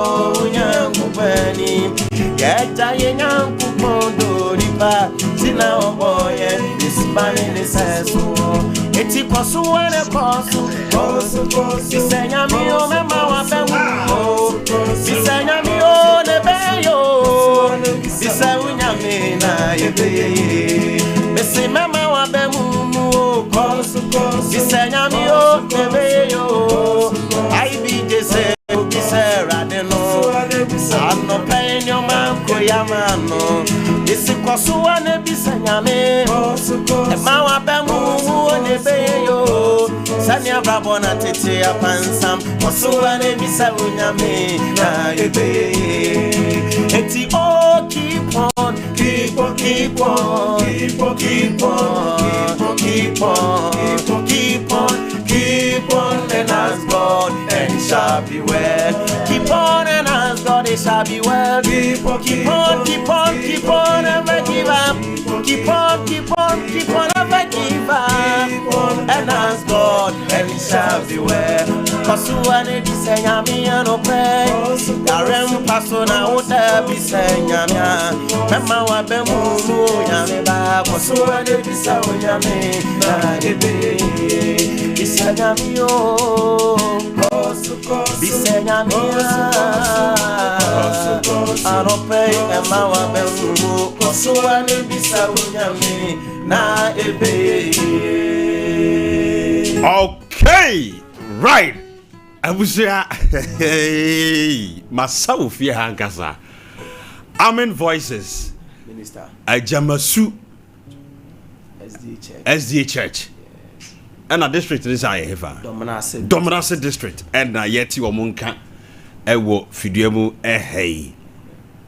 Nyankopani Yeta Nyankopondo Ripa Sina Oboye Dispani Nesesu Eti Kosu Wane Kosu Bisenya Mio Mema Wabemu Bisenya Mio Nebeyo Bisa Unyamina Yebe Bisi Mema Wabemu Bisenya Mio Nebeyo Ibj say I'm not paying your man, Koyamano. This is Kosuane Bisanyame. And Mawabamu, and Ebeyo. Sanya Babona Tete upon some Kosuane Bisanyame. Eti oh, keep on, keep on, keep on, keep on, keep on, keep on, keep on, keep on, and ask God, and it shall be well. Keep on and ask God, it shall be well. Keep on, keep on, keep on, keep on, never give up. Keep on, keep on, keep on, never give up. And ask God, and it shall be well. Cause when it is saying, I'm here no pray. Darem Pasona would be saying, Mama Wabemu, Yamiba, cause when it is so yummy, it's a yamio. Bisenya I don't pay and my bemu so I bisa unyame na ebe. Okay, right. I was myself here hankasa. Amen voices. Minister. Ajamasu SDA Church. Yes. And a district is I have Dominase district and yeti omunka ewo fiduemu hey.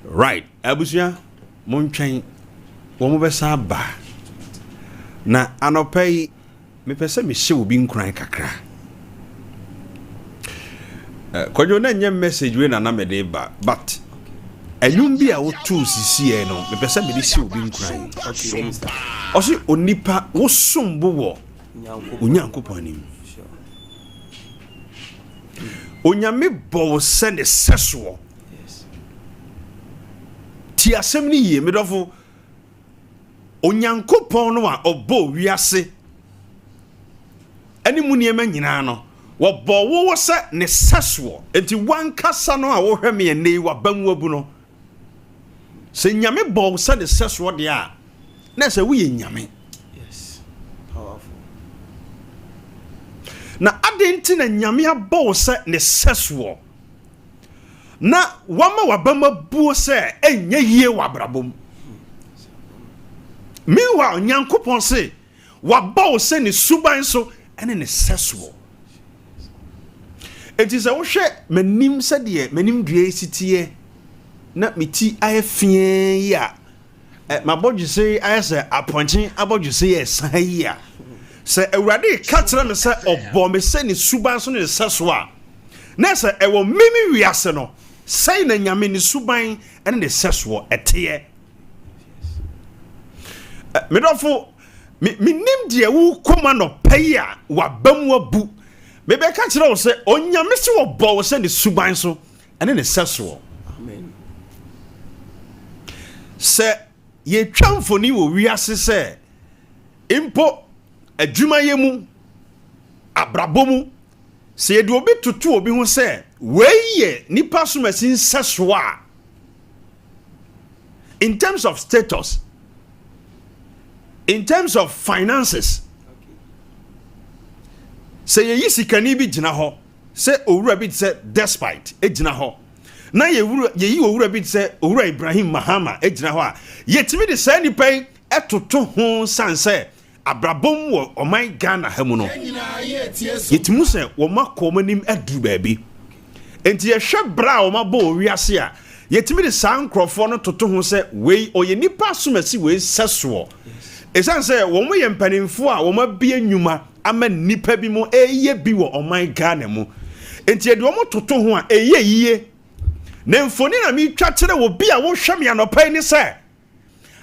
Right. Abusia montwen wo mo besa ba na anopai me pese me hye obi nkran kakra. Kojo na nye message we na me dey ba but enum bi a wo tu sisi e no me pese me dey hye obi nkran. Okay, minister. Osi onipa wo sombo wo Onyankopani. Onyame bo send a sesuo. Yes. Ti asem ni ye medofo. Onyankopon no a obo wiase. Ani mu niema nyina no. Wo bo wo se ne sesuo. Enti wan kasa no a wo hwe me nei wa bamu abu no. Se nyame bo se ne sesuo de a na se wo ye nyame. Na adenti na nyame abo se ne sesuo na wama wabama buo se enye yie wabrabom. Meanwhile nyankopon se wabao se ne suban so ene ne sesuo. Enti se wo hwe manim se de manim dua sitie na meti ayefie ya mabodju se ayese aponchen abodju se yesan ya. Se ewrade katra me se obo me se ni suban so ne seso a na se ewo mimi wiase no sei na nyame ni suban ene ne seso eteye. Me dofo me nim de wu koma no paya wa bamu abu me be ka kira wo se onyame se obo wo se ni suban so ene ne seso. Amen. Se ye twamfoni wo wiase se impo adwuma yemu abrabomu se yedu obi tutu obi ho se weye nipa so masin seso a in terms of status, in terms of finances. Se ye yisikani bi gina ho se owura bi se despite e gina ho na ye yi owura bi se owura Ibrahim Mahama e gina ho a yetimi de sa nipa etoto ho sanse abrabom wo oman Ghana hamu no yetimu se wo makomanim adu baabi enti ye hwe bra wo mabo wiase a yetimi de sankrofo no toto ho se wei oye nipa somasi wei seso esan se wo mo ye mpanimfo a wo mabie nnwuma ama nipa bi mo eye bi wo oman Ghana mu enti ye de wo toto ho a eye yiye na mfoni na mi twa kire wo bi a wo hwe me anopai ni se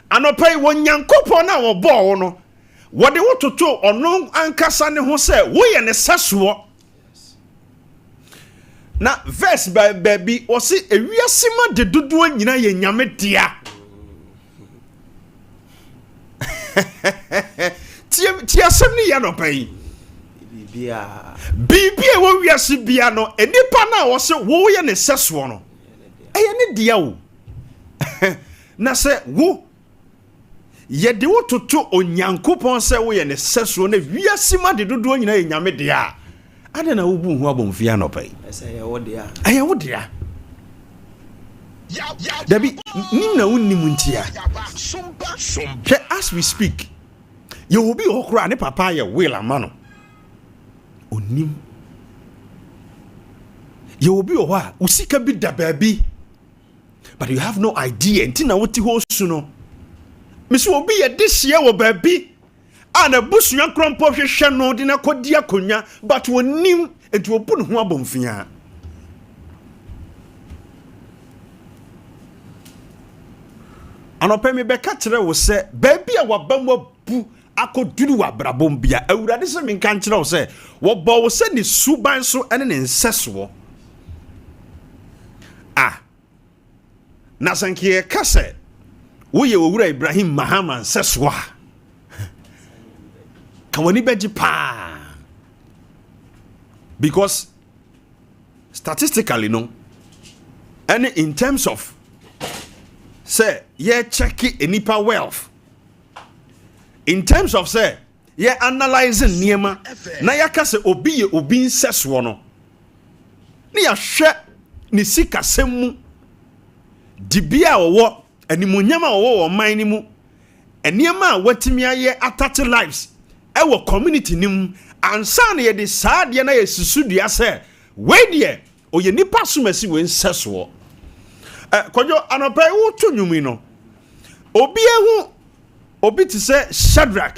anopai wo nyankopon na wo bo wo no what they want to ono ankasa ne ho se wo ye ne seso na verse baby o se ewiasema de dodo nyina ye nyame dia tie asem ni ya no pai bibia wo wiase bia no enipa na wo se wo ye ne seso no eye ne dia wo na se wo ye de wo toto onyankopon se wo ye ne seso na wiasema de dodo nyina ye nyame dia ade na wo bu hu abomfia no pai eye wo dia Dabi nim na unnim ntia as we speak you will be okra ne papa ye will amano onim you will be owa usika bi da baby but you have no idea ntina woti ho su no mesi obi ye dehye wo baby ana busua krompo hwehwe no de na kodi akonya but onim enti obu ne ho abomfia anope me beka kire wo se baby a wabamwa bu akoduru wabrabom bia awurade se me nka kire wo se wo bo wo se ni suban so ene ne nseso na sankie ka se wo ye owura Ibrahim Mahama nseso kan woni beji pa because statistically no and in terms of say yeah check enipa wealth in terms of say yeah analyzing niema na yaka se obi ye obi nseso no ne ya hwe ni sika semu dibia owo animonyama owo o man ni mu eniema watimi aye attach lives ewo community nim ansa na ye de saade na ye susudua se we de oye nipa somasi we nseso kojo anopai wo to nwumi no obi ehu obi ti se Shadrach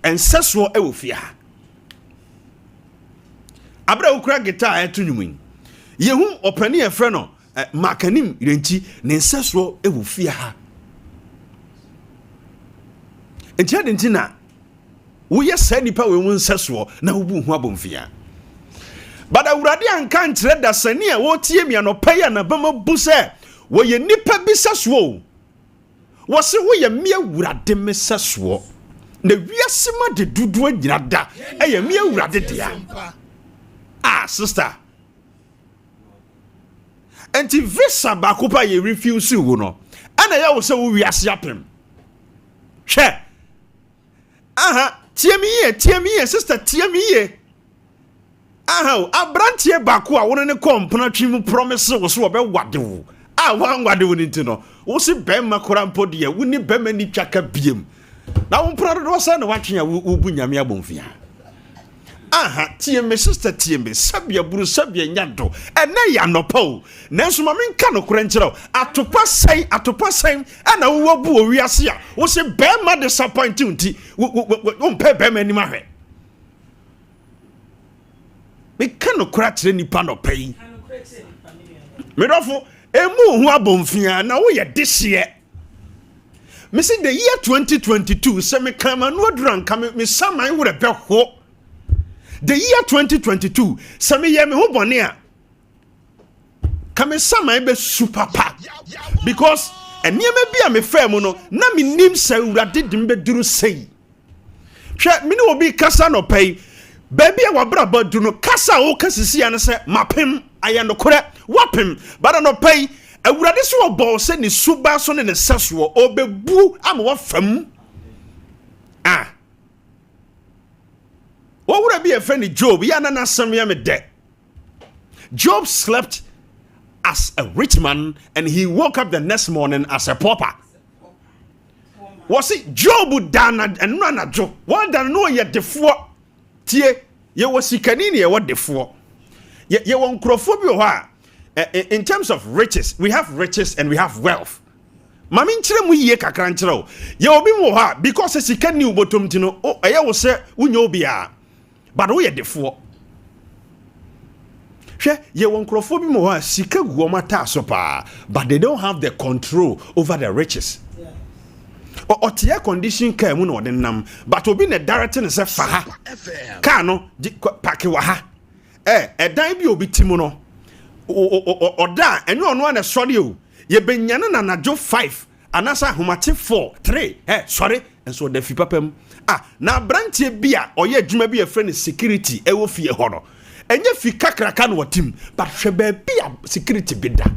enseso ewo fia abra ukura guitar to nwumi yehu opani e frɛ no makanim renchi ne nseso ewo fia entia de ntina wo ye sa nipa we mu nseso na wo bu hu abomfia bada awurade anka nkyerɛ da sani a wo tie mi anopai na bama bu se wo ye nipa bi seso wo se wo ye me awurade me seso na wiase ma de dudu agyina da eye me awurade dia sister enti visa ba kopa ye refuse wo no ana ya wo se wo wiase apem hwe tie me ye sister tie me ye abrantie ba ko a wo ne kompana twim promise wo so wo be wade wo wangwade wo nti no wo se bema korampo de wo ni bema ni twaka biem na wo mpra do so na watwea wo bu nyame abomfia tie me sister tie me sabia buru sabia nyado ene ya nopo nanso ma menka no kora nkyerɛ atopa sai ana wo bu owiase a wo se bema disappoint nti wo mpe bema ni mahwe me ka no kora kyerɛ nipa no pai me dofo emu hu abomfia na wo ye dehye me say the year 2022 se me kama no adran ka me saman wo rebe ho the year 2022 se me ye me ho bone a ka me saman be supapa because eniema bia me fa mu no na me nim sa urade dim be duru sei hwe me ne obi kasa no pai baby a wabra badu no kasa wo kasisi ane se mapem ayano kore wapem bada no pai awurade so obo se ni suba so ne seso obebu ama wafam wo wura bi e fa ni Job ya na nasam ya me de Job slept as a rich man and he woke up the next morning as a pauper. Was it Job dana and rana jo one dan no ye defo tie ye wasikani ne ye wo defo ye won crofobia ho in terms of riches we have riches and we have wealth mami nkyere mu yie kakra nkyere o ye obi mu ho because sikani ubotom ti no eye wo se unye obi a but wo ye defo hwe ye won crofobia mu ho sika guo mata so pa but they don't have the control over the riches. Or air condition car mu no de nam but obi na directing se fa ha car no pake wa ha dan bi obi timu no oda enyo ono na sori o ye benyane na najo 5 anasa homate 4 3 sorry enso da fi papam na brantie bia oye adwuma bia friend security ewo fie ho no enye fi kakraka no watim but hweba bia security bida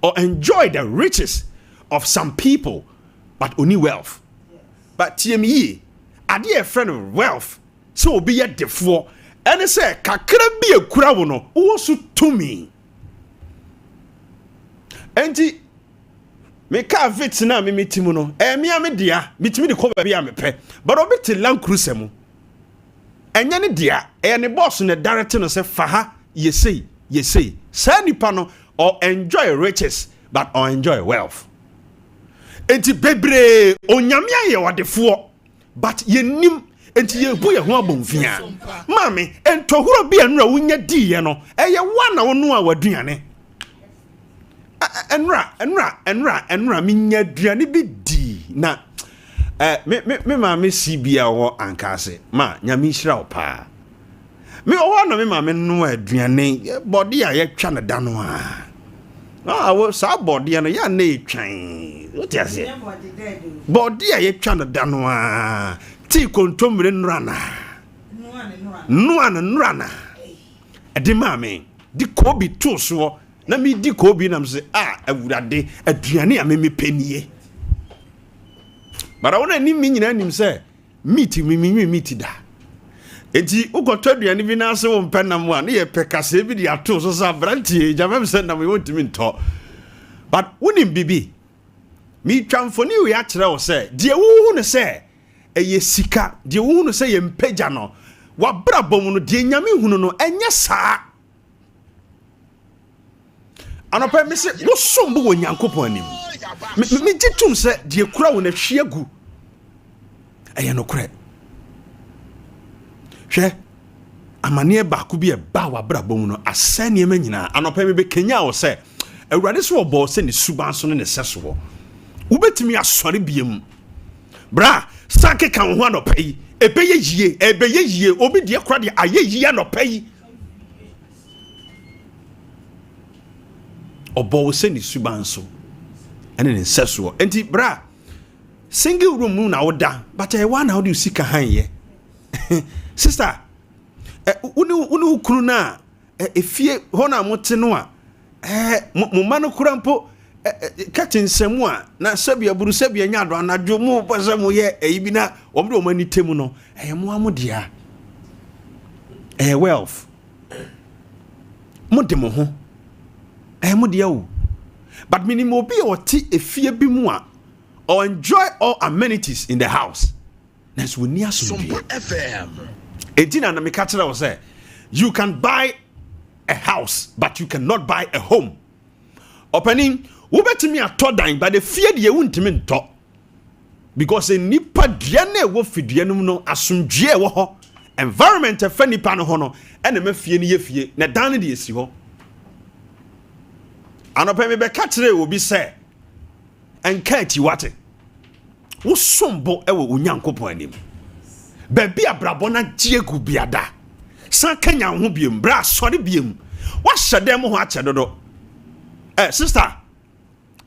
or enjoy the riches of some people but only wealth. But TME ade a friend of wealth so obi ye defo ene se kakra bi ekura wo no wo so tumi enti me ka vitina me metimu no me dia mitimi de cover bia me pe but obi te Land Cruiser mu enya ne dia ne boss ne direct no se faha yesei sa nipa no or enjoy riches but or enjoy wealth. Enti bebre onyame aye wadefo but yenim enti yebu ye ho abomfia mame entohuro bia nura wonya di ye no eye wana wono a waduane enra minya aduane bi di na me mame si bia wo ankase ma nyame hira wo pa me wo na me mame no aduane body a ye twa na da no a wo sa body no ya na etwan what you say body a ye twa na da no a ti kontomre nrana nuana edi mame di kobi to so na mi di kobi nam se awurade aduane a me penie bara wona ni mi nyina nim se meat da enti ukoto aduane bi na se wo mpenam a na ye pekase bi di ato so sa brantie jamam se na me wontimi nto but wonim bibi mi twamfoni we a kire wo se de wo ne se eye sika de wo ne se ye mpagya no wa brabom no de nyame hunu no enye saa anopa me se wo sombo wo nyankopon anim me gitum se de kura wo na hwiagu eye no kure hwe amane ba ku bi e ba wa brabom no asane ma nyina anopa me be kenya wo se awurade so obo se ne suban so ne seso wo ubetimi asori biem bra sanke kan ho anopa yi ebeye yie obi de kura de ayeye anopa yi obo se ni suban so ene ne seso enti bra single room na woda but e wa na wo de sika han ye sister unu kunu na efie ho na mote no a mo ma no kura mpo katin semu a na sabia buru sabia nya do anadwo mu pese mo ye eyibi na omde o mani temu no mo amodia wealth mo de mo ho modia o but minimum be or ti efie bi mu a or enjoy all amenities in the house that's we near Sompa FM edina na me ka kire wo say you can buy a house but you cannot buy a home opening wobetimi atodan but the fear de wuntimi nto because a nipa dua na wo fidua num no asomdue wo ho environment fa nipa no ho no ene ma fie ne ye fie na dan de esi ho anopa me be ka kire obi se enka ti wate wo sombo ewo onyankopon anim ba bi abrabo na giegu biada san kanya ho biem bra sori biem wa hyedem ho ache dodo sister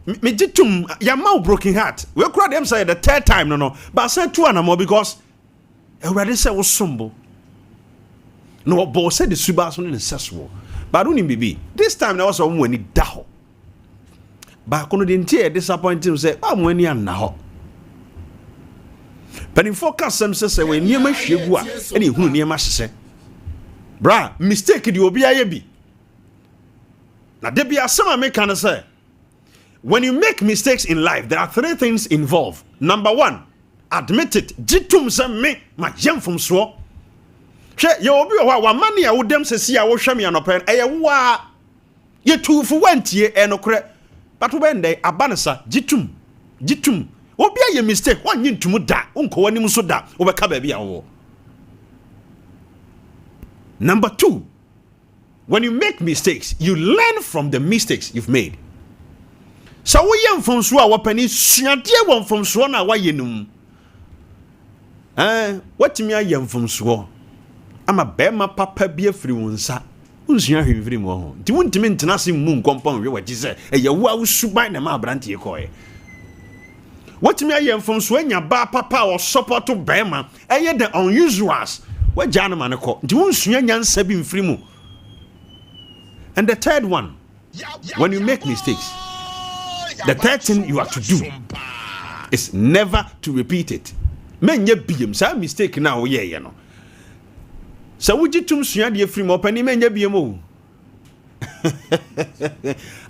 me jitum ya ma broken heart we kura dem say the third time no but say two anamo because already say wo sombo no bo say the suba so ne seso but uni bibi this time na was on wani da ho ba kono de ntie disappointing say am wani an na ho but in focus some say we niema hwegu a ene hunu niema hyese bra mistake di obi aye bi na de bia some make can say when you make mistakes in life there are three things involved. Number one, admit it. Jitum say me ma yem from so hwe ye obi wa mane a wodem sesi a wo hwe me anopen eye wa ye tufu wantie enokre but wo bende abanesa jitum obi aye mistake wan yintumu da onko wanim so da wo beka ba bia wo. Number two, when you make mistakes you learn from the mistakes you've made. So we yam from so a wapani suade won from so na wa yenum what me ayam from so ama bema papa bi afiri wonsa unsua hwe mfiri mu ho nti wontimi ntena se mu nkompon hwe waji se eye wo awusuban na ma abrante ye koye watimi aye mfomso anya ba papa o support bema eye the unusuals waja na mane ko nti unsua nyansa bi mfiri mu. And the third one, when you make mistakes, the third thing you have to do is never to repeat it. Menye biem sa mistake na wo ye no. Sa wujitum sua de free mo pani menye biem o.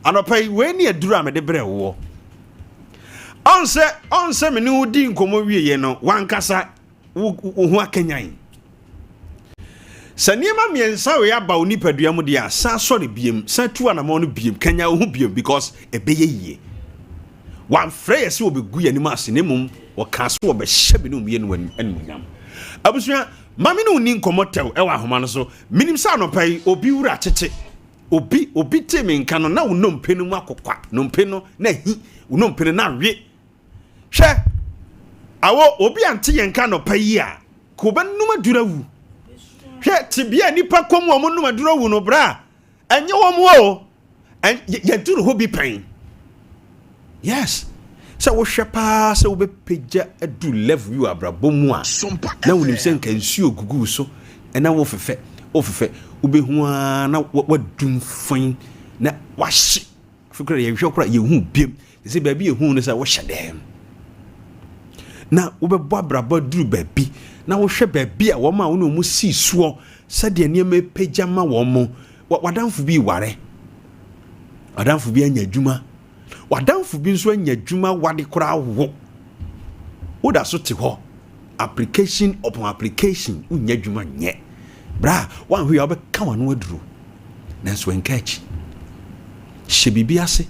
Anopai we ni adura me de bre wo. Onse me ni udi nkomo wie ye no wankasa wo hu akanyan. Saniema miensa we aba onipadua mu de a sa sori biem sa tu anamo no biem kanya wo hu biem because ebeye yie. Wan frey se obegu yanim ase nemum wo ka so obe hye no mie no animunyam. Abusua mame no ni nkomotew e wa homa no so minim sa no pai obi wura cheche obi temi nka no na wo nompe no mu akokwa nompe no na hi wo nompe no na we hwe awo obi ante yenka no pai a ko ba numa durawu hwe tibia nipa kom wo numa durawu no bra enye wo mo o ye duru ho bi pen. Yes. So wo hwepa se wo be peja edu level you abrabo mu a na wonim se nka nsuo gugu so na wo fefe wo be hu a na wadum fan na wahye fikra ye hwe kora ye hu biem se ba bi ye hu no se wo hye dem na wo be bo abrabo duru ba bi na wo hwe ba bi a wo ma wo no mu si suo se de ne ma peja ma wo mo wadanfo bi ware wadanfo bi anya adwuma wadanfo bi nso anya dwuma wade kora wo woda so te ho application upon application unya dwuma nye bra wan hwe obe ka wano aduro nanso enkachi shebibi ase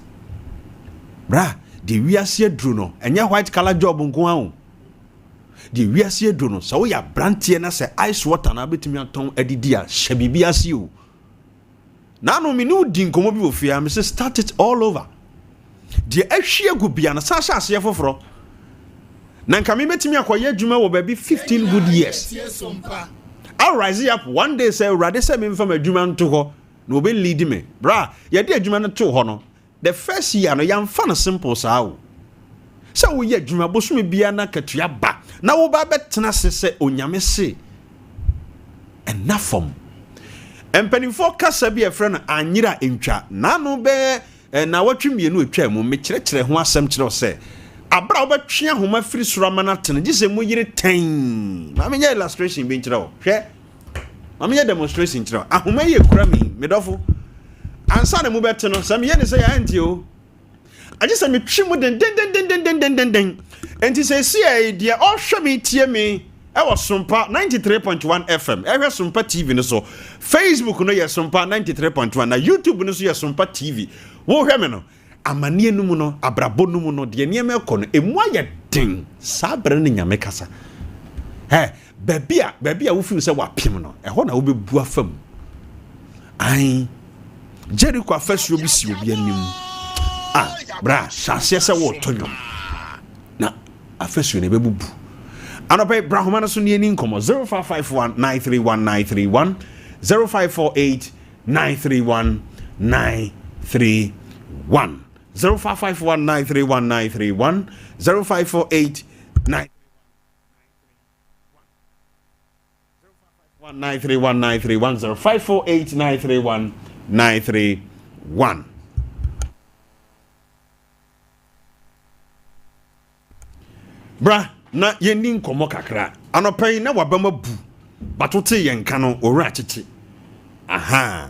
bra de wiase aduro no enya white color job nko an de wiase aduro no so ya brantie na se ice water na betimi aton adidi a shebibi ase o na no me no di nkomo bi ofia me say start it all over. De ahwie gu bia na sa sha ase foforo na nka me metimi akoye adwuma wo ba bi 15 good years. I'll rise up one day say rade say me mfa adwuma nto ho na obe lead me bra ye de adwuma no to ho no the first year no yamfa no simple sa wo say wo ye adwuma boso me bia na katua ba na wo ba betena se onyame se enough from empanifo kasa bi e frɛ anyira entwa na no be na watwe mienu atwa mu me kyerɛkyerɛ ho asɛm kyerɛ sɛ abra obetwe ahoma firi surama na tene gise mu yire ten na me nya illustration bi nkyerɛ wo hwɛ na me nya demonstration kyerɛ wo ahoma ye kura me dɔfo ansa na mu bɛte no sɛ me ye ne sɛ ya anti o agise me twi mu den enti sɛ si ai dia ɔhwɛ me tie me ewo Sompa 93.1 FM ehwe Sompa TV no so Facebook no ye Sompa 93.1 na YouTube no so ye Sompa TV wo hwe me no amane enu mu no abrabo nu mu no de ne me kɔ no emu aye den sabre ne nyame kasa baby a wo fi se wa pim no ɛhɔ na wo bebu afam ai Jericho afasuo bi si obi anim bra hyase se wo tonyo na afasuo ne bebubu Anope Brahmana Sunian Incomo 0551931931 0548931931 0551931931 0548931931 Bra na yendi nkomo kakra anopai na wabama bu batote yenka no owura chichi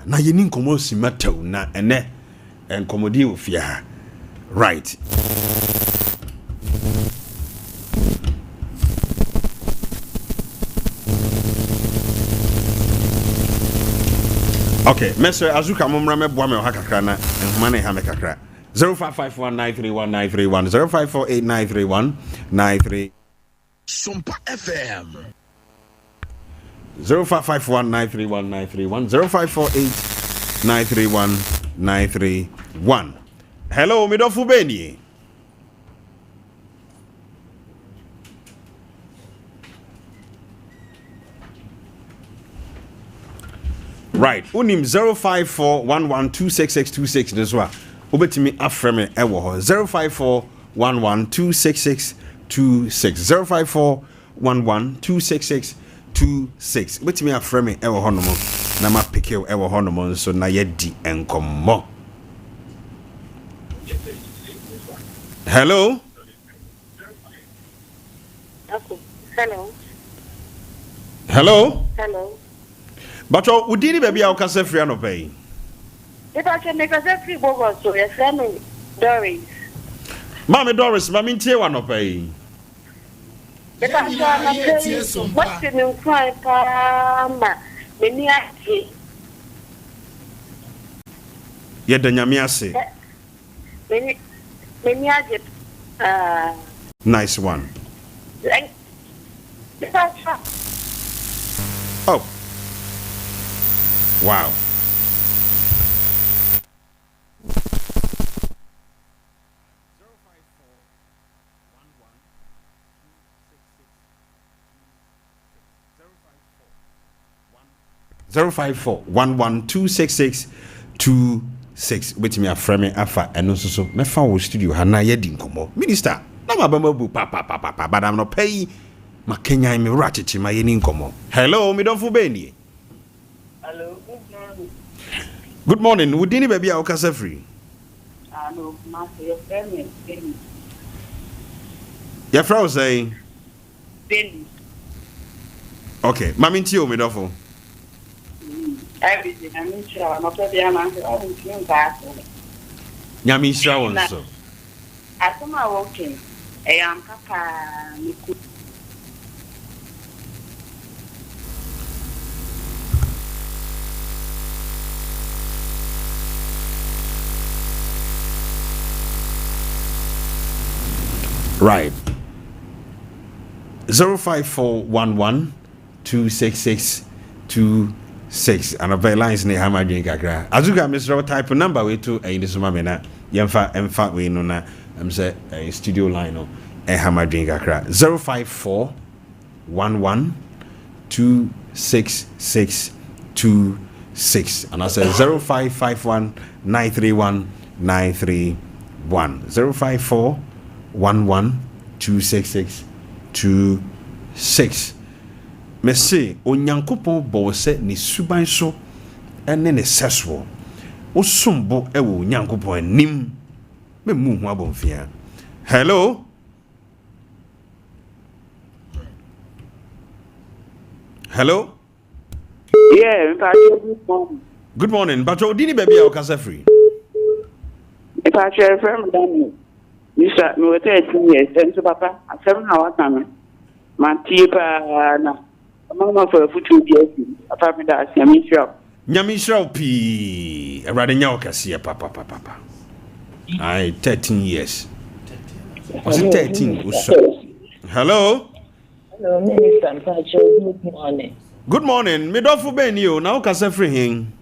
na yendi nkomo simataw na ene enkomodi ofia right. Okay, Mr. Azuka momra me boa me ha kakra na enhoma na ha me kakra 0551931931 0548931931 Sompa FM 0551931931 0548931931 Hello Midofu Beni. Right. Unim 05411266626 this one. Obetimi afreme ewo ho 05411266626 05411266626 obetimi afreme ewo ho no mo na ma pick ewo ho no mo so na yedi enkommo. Hello. Hello. Hello. Hello. But udini baby I can say free no pay. If I can make a free bogo so yes, Sammy Doris. Mommy Doris, mommy tie one no pay. If I can pay, what can you cry pa many ati. Ye da nyame ase. Many ati nice one. Like oh. Wow. Zero 05411266626 with me a frame afa and also so me fa studio hana yedi nkomo minister na ma bama bu pa but I'm not pay ma Kenya me ratchet ma yeni nkomo. Hello me don fu beni. Hello. Good morning. Udini baby I can say free. No, master your friend Benny. Your friend say Benny. okay, mami ntio me don fu. Everything I'm sure I'm not there man. Oh, you back. Nyami shira won so. Asoma working. I am papa Miku. Right. 05411266626 and a lines near Hammer Drink Agra. Azuka Mr. type of number way to a this mamma. Yemfa we no na I'm say a studio line or a Hammer Drink Agra. 05411266626 and I say 055193193 05411266626 me say onyankopon bo se ni suban so ene ne seso o sombo e wo onyankopon anim me mu hu abonfia. Hello. Hello. Yeah, good morning. But odini baby I can say free. If I share from Daniel, you start me with 13 years, and so Papa, at 7 hours coming. My tipa, Mama for a foot 2 years, a family that's Nyamisha P. A rather nyawkasia, papa. I 13 years. Was it 13? Hello? Hello, Minister Ibj. Good morning. Good morning. Me do fu ben you now can say free him.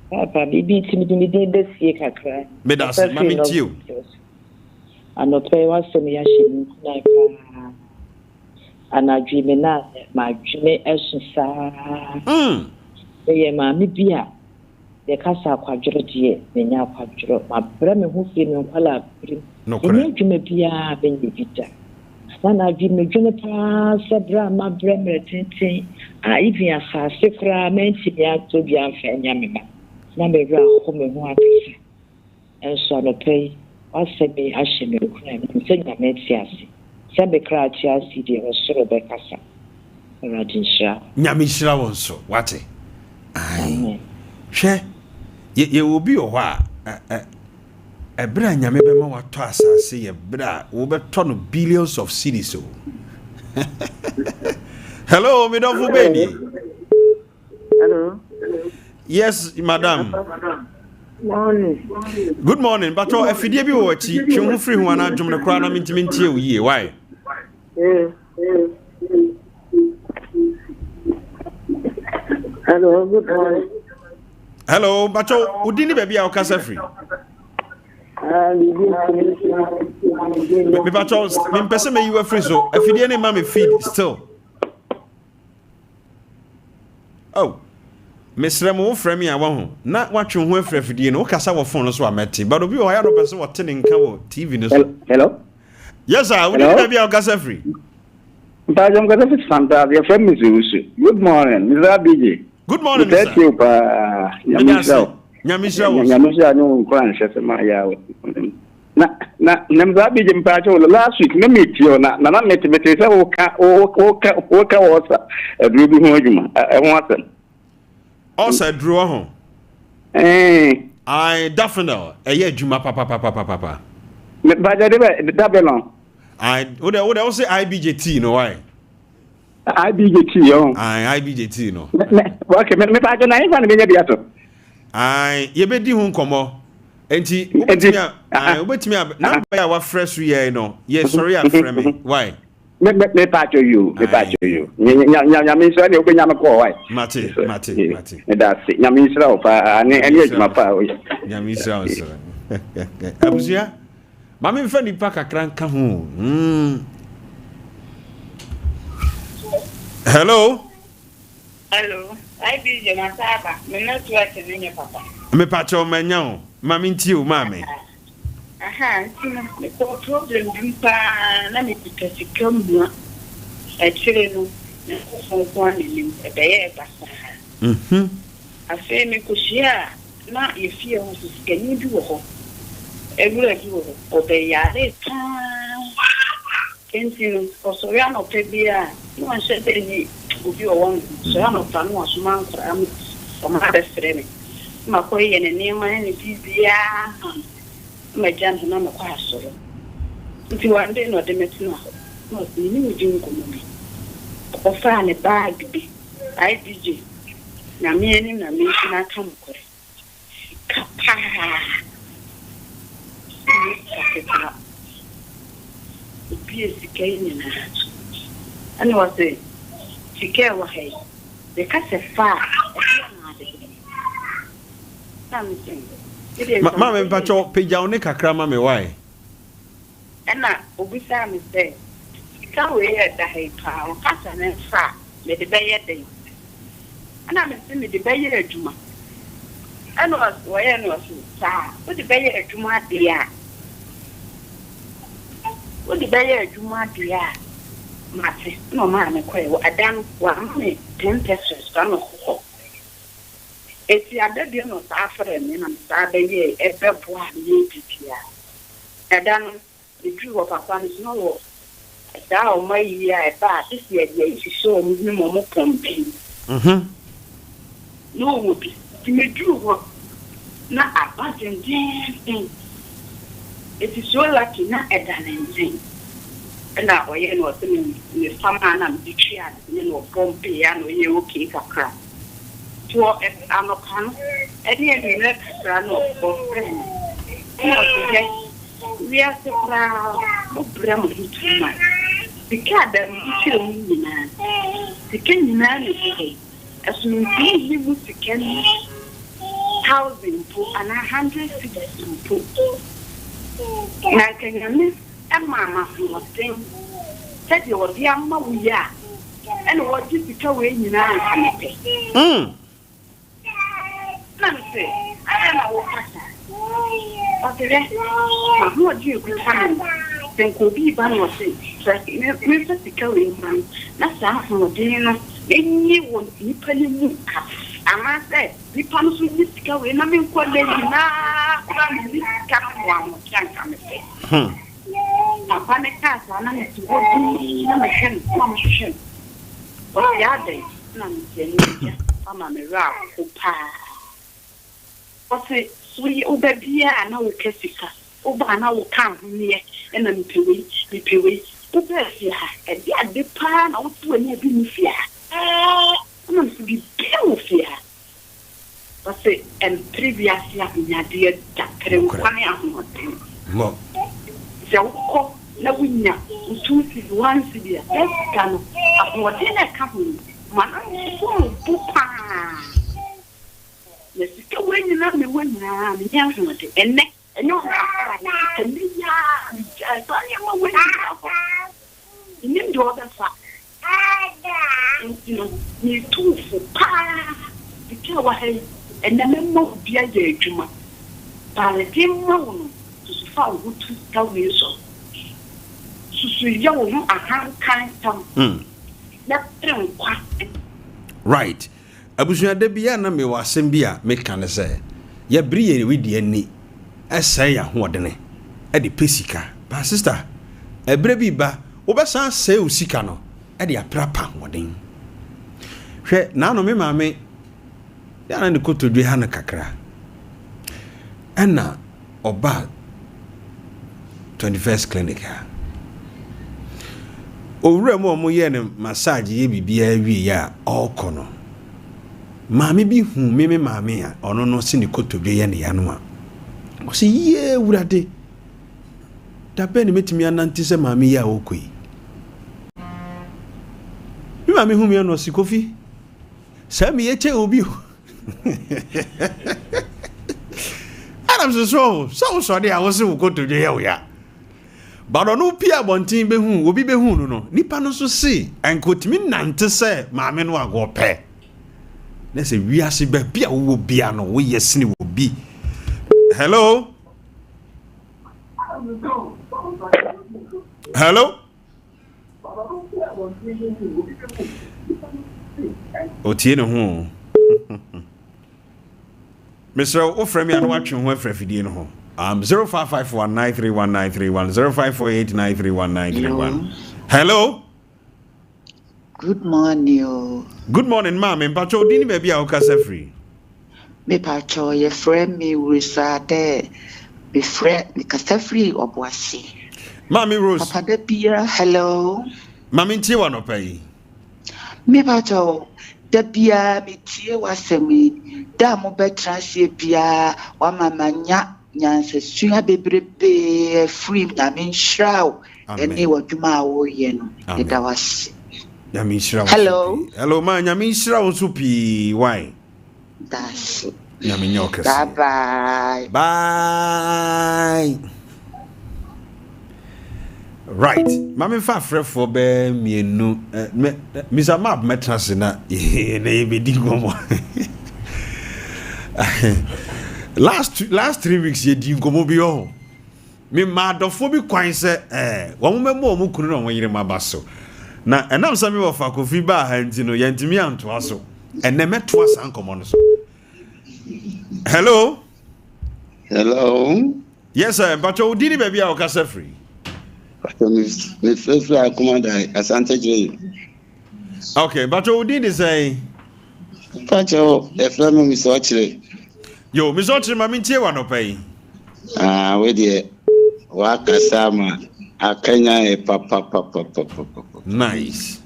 Papa, bibi timi de besie kakra. Me das mami tiu. Anope wa se me ya shemu na pa. Anadwi me na ma dweme esusa. Ye ma mi bia. De kasa kwadworo de me nya kwadworo. Ma bra me hu fi me nkwala prim. No correct. Dweme bia ben de bita. Na dwi me dwene pa se bra ma bra me tenten. Even asase kra menti bia to bia fa nya me ma. Na me bra ko me hu akasa. Enso no pay. Wase be ahye me kra me se nya me tiase. Se be kra tiase de osoro be kasa. Radisha. Nyamishira won so. Wate. Ai. Hwe ye obi o hɔ a ebra nyame be ma wato asase ye bra wo be to no billions of cedis o. Hello, me don fu beni. Hello. Yes, madam. Morning. Good morning. But afidie bi wo achi, hwe hu free hu ana adwom ne kra na mentimi ntie wo yie. Why? Hello, good morning. Hello, but udini baby a okasa free. Me but me pese me you free so afidie ne ma me feed still. Oh. Mr. Mo frame me a one. Not watching who frefidi no kasa wo phone so ameti. But obi o ya no person what ten nka wo TV no so. Hello? Yes sir, we need to be our kasa free. But I'm going to Santa, your friend is Good morning, Mr. Ibj. Good morning, sir. Thank you, Nyamisha. Nyamisha, no plan, Shasama. Na Mr. Ibj, last week, no meet you, not met me, Oka was a Ruby Hojuma. I want them. Also, drew home. I definitely a year Juma papa. But the double. I would also IBJT, no why? IBJT, yo. IBJT, no. Okay, me pa na ifan be nya biato. Ye be di hu nkomo. Enti obetimi na ba ya wa fresh ye no. Ye sorry afre me. Why? Me pa cho you. Nya me so na obenya me ko why? Mate. That's it. Nya me so pa ani ejuma pa o. Nya me so. Abusia Mami mfa nipa kakra nka ho. Hello. Ibj Mataba. Me network ni papa. Me pacho manya o. Mami nti o mami. Me ko problem dimpa na me pikasika mu. E chire no. Na so ko ani e be ye ba. Afi me ko shia na e fie ho so skani bi wo ho. Every obeyare Kensino, or Soriano Pebia, you want to say any of your one, Soriano Tanu, Suman, from other friend. Makoy and a name and it is my gentleman of Castle. If you want to know the Metino, must be new Jinko. Or find a bag, Ibj. Now, me and I come. And was it? She care what he the cat is far. Mamma pacho pejawne kakra mama why? And now Obisa me say, can we at the hay power, cat and far, let the bay at day. And I'm assuming the bay at Juma. And was where was what the bay at Juma dear. What the bay at Juma dear? Mate, no man, I done 10 pesos. It's the other day of suffering, and I'm sorry, a bear boy, I done the drew of a family no. Down my year, but this year, she saw me more pumping. No, would be. Me drew not a button thing. It is so lucky not a done thing. And that way, you know, the summer and the chair, you know, Pompey and you okay, Kakra. To I'm a can, and you next run of friends. We are so proud of Bramley too much. The cat that kill me, man. The king man is as we be with the can 1,000 and 100 cities. Now, can you miss a mamma who was saying, said you were young, we are, and what did you tell me now? Let me say, I am a worker. But the rest, what do you come? Then could be ban was saying, Mr. Pickering, man, that's how dinner. Then you won't be penny. I must say, we promise with this go in. I mean, what they now come one can't come. I panic cast on it to go to my hand, machine. What the other day? None, I'm a miracle. What's it? Sweet Obabia and our Kessica. Obana will come near and then be away. But bless you, and yet the pan out to any beneficia. I'm going to be pale fear. But say, and previously, I dear Doctor, one hour. So, no winner, two is one city, that's can of what in a company. Man, so papa. Yes, when you love me when I'm young, and next, and you're and I thought you were winning. You know, that's you know, you too for pa. sika wa he enamemma bia ye adwuma pare dimma wono to fa wo tu tawe so susu ya wo no ahankan tam na trenkwa right abusua da bia na me wasem bia me kan se ya bri ye wedi ani esai ya hoodene e de pesika ba sister ebre bi ba wo be san se usika no e de aprapa hoden hwe na no me maame ya na ne kotodwe ha na kakra ena oba 21st clinic ha owura mo ye ne massage ye bibia wi ya okono maame bi hu me maame a ono no se ne kotodwe ye ne ya no a o se ye wurade da be ne metimi anante se maame ya okoi mi maame hu me no si kofi sa mi ye che obi Adam so dey awose wo kotodwe ye wo ya bado no pia bontin be hu obi be hu no nipa no so se enkotimi nante se maame no agope na se wiase ba bia wo bia no wo yesini wo bi hello otie no hu Mr. Ofremi anu atwe ho afrafidie no ho 0551931931 0548931931 Hello Good morning. Good morning ma'am mpacho dini baby a okasa free Me pacho ye friend me risade me friend me kasa free oboase Mami Rose Papa de Pia hello Mami ntie wa no pai Me pacho de Pia me tie wasemi da mo betra se Pia wa mama nya nyanse sua bebrebe free na me nshraw ene wadwuma wo ye no e da wase Nyami nshraw hello hello ma nyami nshraw so pi why that's nyami nyoka bye bye right mami fa frefo be mienu Mr. Map metrase na e be dingomo last 3 weeks ye dingomo bi o me madofo bi kwan se wo memo mo kunu no won yire mabaso na enam sami wo fa kofi ba ha nti no yantimi anto aso enne meto asan komo no so hello yes sir but you did baby a okasa free me first I command Asante J. Okay, but you did say Pacho e frame mi so chire yo mi so chire ma mi tie wa no pay we dey wa kasama akanya e papa nice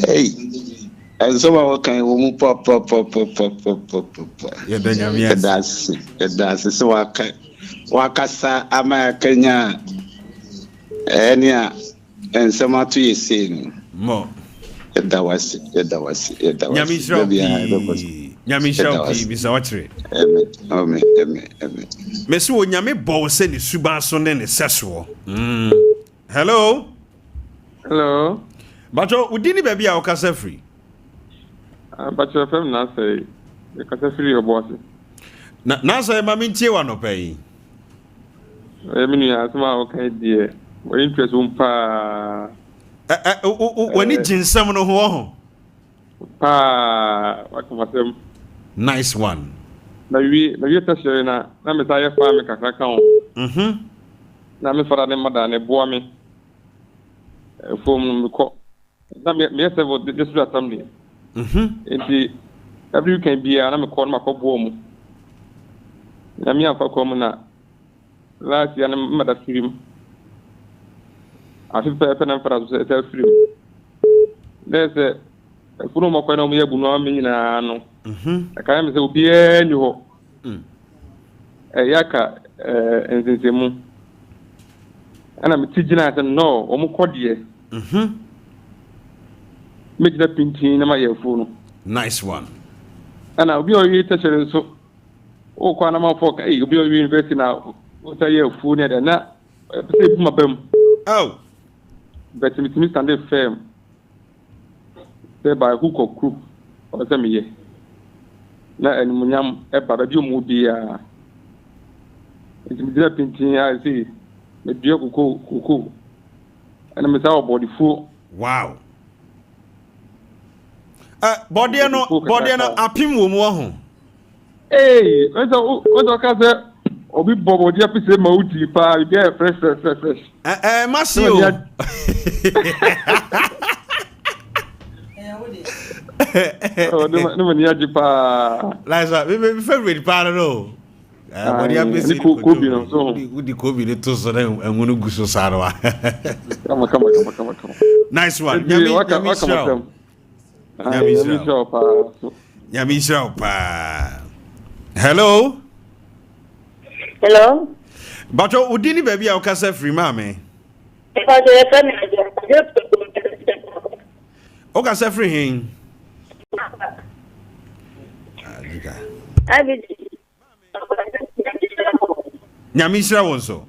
hey and so what can we pop yeah then you that's so wakasa ama akanya enia and some to you say mo that was nyami shaupi bisa watre amen mesi wo nyame bo se ni suba so ne ne seso hello bacho udini baby a okasa free bacho fam na say okasa free oboase na say mami ntie wa no pay minu ya asma okay die we interest umpa wani jinsam no ho wakumasem nice one na wi tashere na me ta ye fa me kakra kan na me fara ne mada ne boa me fom ko na me se vo de su assembly enti every weekend bia na me ko ma ko boa mu na me afa ko mu na last year na mada film afi pe na fara so se film there's funu mo ko na mo ye bunu am nyina no aka me se obi ani ho yaka ensensemu ana me tigina ate no o mo kodie me gina pintin na ma ye funu nice one ana obi o yi tesere so o kwa na ma fo ka obi o yi university na o ta ye funu de na se bu ma bam oh but me stand firm by hook or crook or some year. na animunyam eba ba bi mu bia ntimidira pintin a sei me dua koko ana me sa obodifo wow body no apim wo mu ho ozo ka se obi body apise ma uti pa bi fresh masio no mania ji pa Liza me favorite pa no body apise Kobe no so udi Kobe ne to so na enwunu guso sarwa kama nice one Nyamisha pa hello Bacho udini baby a ukasa free mame ukasa free hin Nyamisha wonso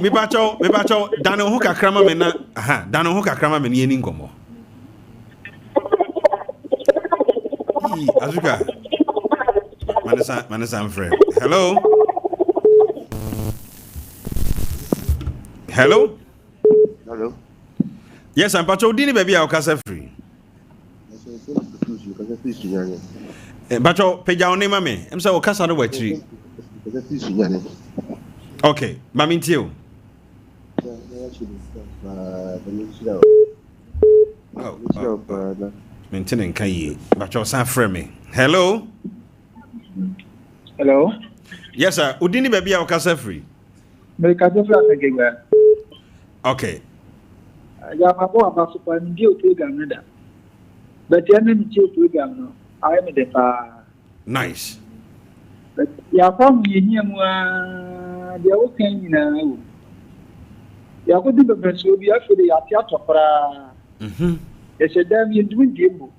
me bacho dano ho kakrama me na dano ho kakrama me ni ngomo Azuka Manasa I'm friend. Hello. Yes, I'm Pacho Dini baby I'll cast free. Pacho peja on name me. I'm so cast on the way tree. Okay, Mammy Tio. Maintaining Kaye. Pacho San Freme. Hello. Yes, sir. Udini baby I'll cast free. Okay. Ya mabo abasupa ndio program nda. But ya nani ndio program no. I am the pa. Nice. But ya fam yehia mu a dia wo kan nyina o. Ya ko di bebeso bi afede ya tia tokora. Ya shedam yendum ndiem.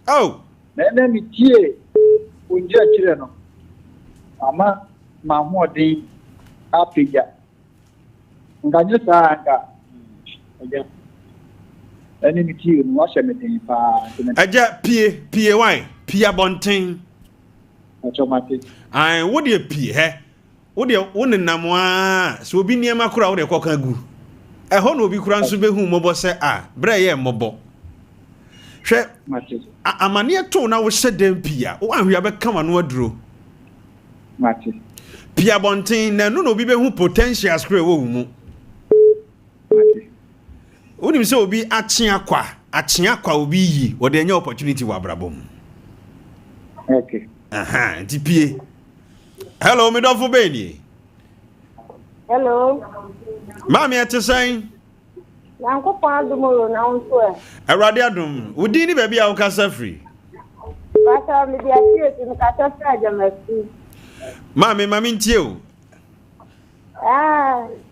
Oh. Na mi tie onje akire no. Ama ma ho odin apija. Nganye saanga. Aja. Eni mi tie no wa shemeten pa. Aja pie why? Pia bonten. Automatic. Ai wo de pie he. Wo de wonenam a so obi niam akura wo de koka gu. Ho no obi kura nso behu mobo se bra ye mobo. Hwe amane to na wo hyedam pia. Wo ahwe abeka no aduro. Mate. Pia bonten na no obi behu potential screw wo mu. Mate. Unim se obi achia kwa obi yi wo de anya opportunity wa brabom. Okay. Tipie. Hello, me don for Beni. Hello. Mami atesai. Yanko pa dumoro na unso e. Awrade adum. Udi ni baby a wo kasa free. Bata me dia tie ti ka ta fra jamasi. Mami ntie o.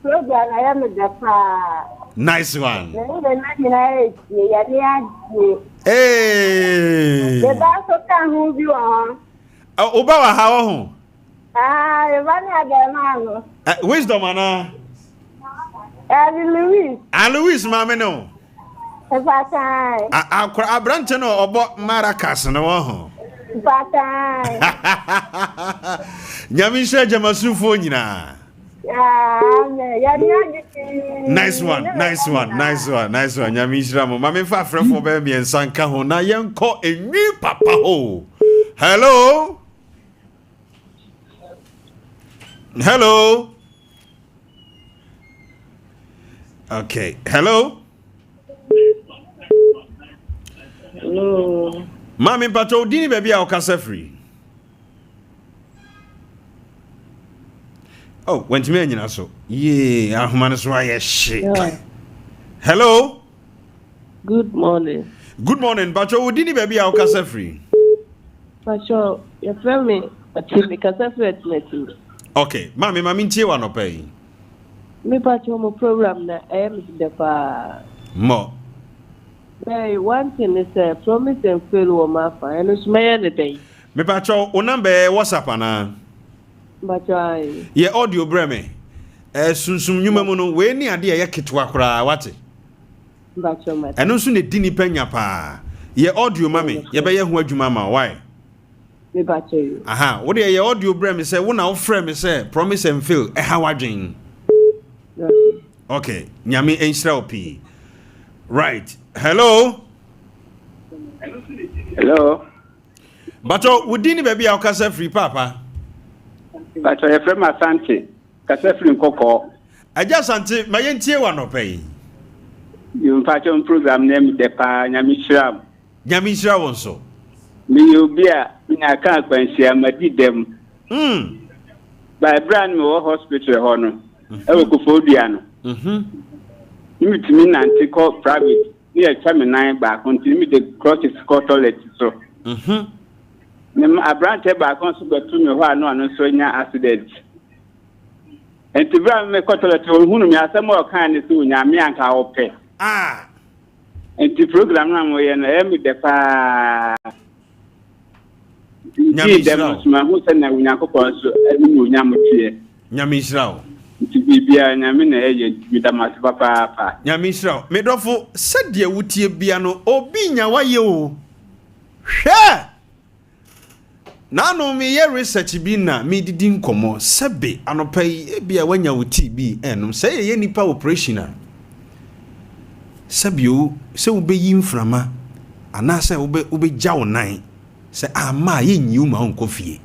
Program na ya me da pa. Nice one. Hey. The bass of Tahu, you are. Oh, Obawa, how? Wisdom, Anna. Louis, Mamma, no. I'll branch no about Maracas, no. Yamisha Jamasufonina. Nice one. Yamishra mo. Mame fa frɛ for baby and sanka ho na yenko enwi papa ho. Hello. Okay. Hello. Mame pato dini baby a okasa free. Oh, went to me and so. Yeah, Ahman is why shit. Hello. Good morning. Good morning, Bacho. Didn't baby our casa free? Bacho, your family, but you casa free. Okay, Mammy, Tia no pay. Me Bacho mo program na I am the pa. More. Hey, one thing is a promise and fail wo mafa, and it's my day. Me Bacho, o number WhatsApp ana. Bachai. Ye audio breme. Sunsum nyuma mu no we ni ade ya ketwa kora wate. Bacho mat. Eno nso ne dini panya pa. Ye audio mami, ye be ye ho adwuma ma why? Me ba che. Aha, what ye audio bre me say, wo na wo frɛ me say promise and fail e ha wadwen. Okay, nyame enhira opi. Right. Hello. Hello. Bato, wodini baby a okasa free papa. Bato ye frɛ ma Asante. Kasa free nkɔkɔ. Aja Asante, ma yentie wa no pay. You fashion program name de pa nyame hira. Nyame hira won so. Me obi a nya kan kwansia madi dem. By brand me hospital ho no. E we kofo dua no. Me nanti call private. Me twa me nine back until me the crosses call toilet so. Nem abrante back on so betu me ho ano so nya accident. Enti bra me call toilet hunu me asem o kan ni so nya me anka wo pe. Enti program na mo ye na e me de pa. Nyame dem ma hu se na Onyankopon so e ni onyam tie. Nyame Israel. Bibia nyame na eye midamase papa. Nyame Israel. Me dofo sede wutie bia no obi nya waye o. Hwe. Na no me ye research bi na me didi nkomo sebe anopai bia wanya wuti bi enum se ye nipa operation sabio se wo be yimframa ana se wo be jawo nan se ama ye nyiu ma onko fie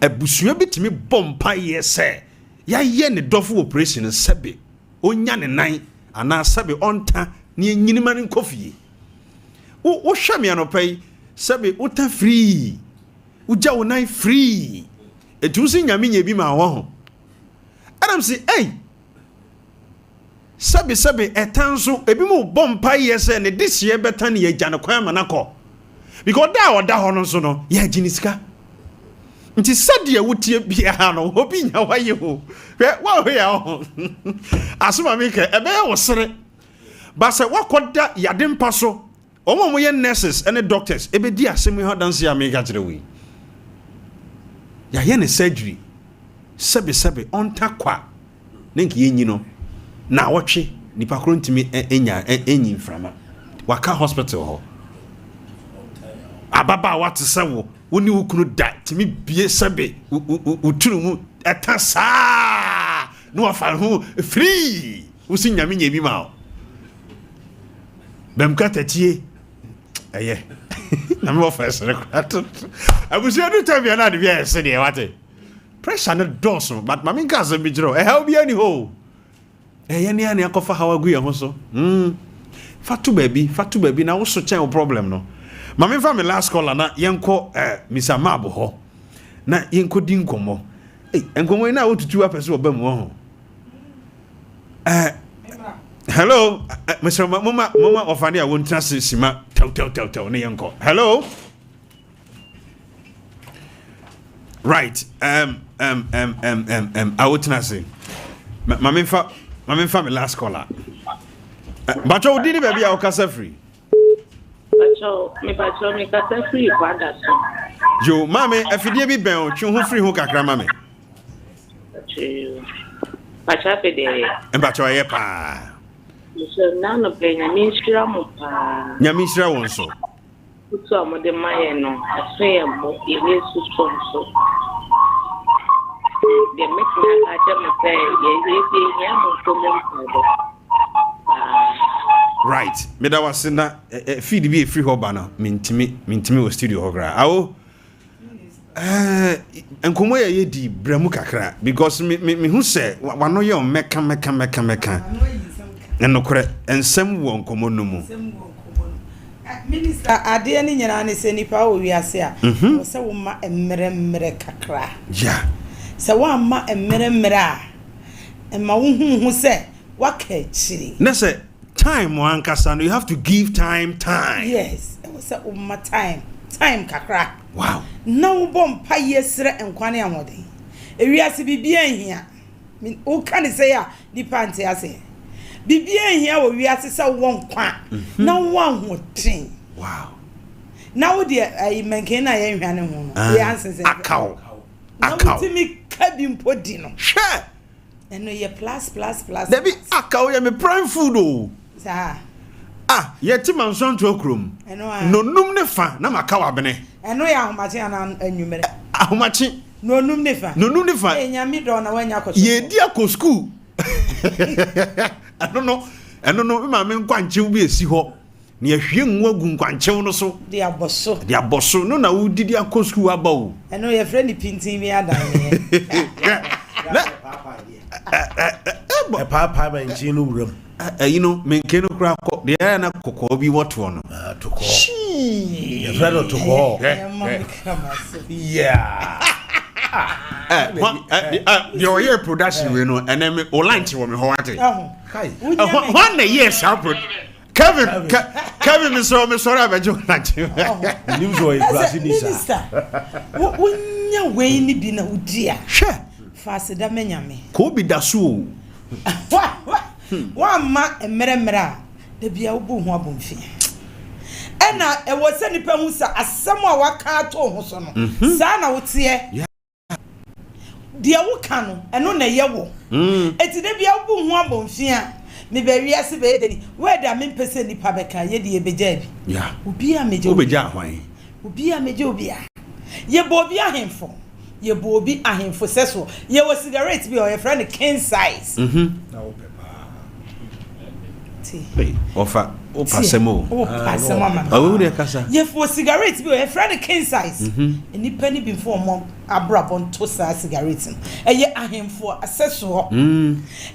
abusua bitimi bompa ye se ya ye ne dofo operation sebe onya ne nan ana sebe onta ne nyinima ne nkofie wo hwa me anopai sebe uta free uja wo nan free etusi nyame nya bi ma wo ho adam si sabi etanso ebi mu bompa yese ne dihye betan ye gya ne kwan manakọ because da ho no so no ye ginisika nti sade wutie bia no obi nya waye ho wa ho ya ho asoma me ke ebe ya wo sere ba se wakoda yade mpa so omo ye nurses and doctors ebe di asemi ho danse ya me ga kire wi ya ye ne surgery sabi onta kwa nenki yenyi no na wotwe nipa kro ntimi enyi mframa waka hospital ho ababa wate sewo woni wukunu da timi bie sabe utunu mu etasa no afa ho free usi nyame nya bi ma bem katatie eye na me offer rekwato abusia do tabia na de bia ese de wate pressure no doso but mami nka bi jiro how be any ho yani ani akofa hawagu ya ho so fatu baby na wo so chen problem no mami fa me last call na yenko Mr. Mabo ho na yenko di nkomo nkomo na wotutu apese oba mu ho hello Mr. Mama ofani a won trans sima tell ne yenko hello right I would not say mami fa me last caller but you did baby a okasa free Bacho me kasa free kwada so jo mami afidie bi ben o twe ho free ho kakra mami bacha pe de bacho ye pa so na no pe nyamishira mo pa nyamishira won so kutu amode maye no aso mo ire su so they make me say right me da wasina feed be free ho bana mintimi o studio ho gra awo enkomo ye di bramu kakra because me hu se wano ye meka enokre ensem wo enkomo no mu minister ade ni nyina ne se nipa o wiase a wo se wo ma emmeremmere kakra ja se wa ma emmeremmere a ma wo hu se waka chiri na se time one kasano you have to give time yes wo se wo ma time kakra wow na wo bom pa yesre enkwane amode ewiase bibia hia o kan se ya nipa ante ase bibia hia wo wiase se wo nkwa na wo ahoten wow na wo de menken na ye hwane ho ye ansese akaw timi kabi mpodi no hwe eno ye plus debi akaw ye me prime food o sa yeti manson to okrom no num ne fa na maka wabene eno ya ahomache ana anwumere ahomache no num ne fa enyame do na wanya koso ye di akọ school eno no ma me nkwanche bi esi ho na yehwe nwa gu nkwanche no so de aboso no na wo didi akọ school aba o eno ye friend pintin bi adan e papa ba nchi no wuram menke no kura ko de ya na kokko bi woto no to ko ye friend to ko yeah your year production we know and then o lunch wo me ho ate one years output Kevin me sorry abejo lunch nim so e Brazilisa wonya we ni bi na udia hwe fase da menyame ko bi da so wa ma emeremera da bia wo ho abomfi ena e wo se nipa hu sa asem a waka to ho so no sa na wotie dia wo ka no eno na ye wo eti da bia wo ho abomfi a me ba wiase be edeni we da me pese nipa beka ye de ebeja bi ya obi a meje obeja hwan obi a meje obi a ye bo obi ahemfo ye bo obi ahemfo seso ye wo cigarette bi o ye friend king size na wo pepa hey ofa o pasemo mama awu ne kasa ye for cigarette bi o ye friend king size eni pani bi for mo abrabon to sa cigarette e ye ahemfo seso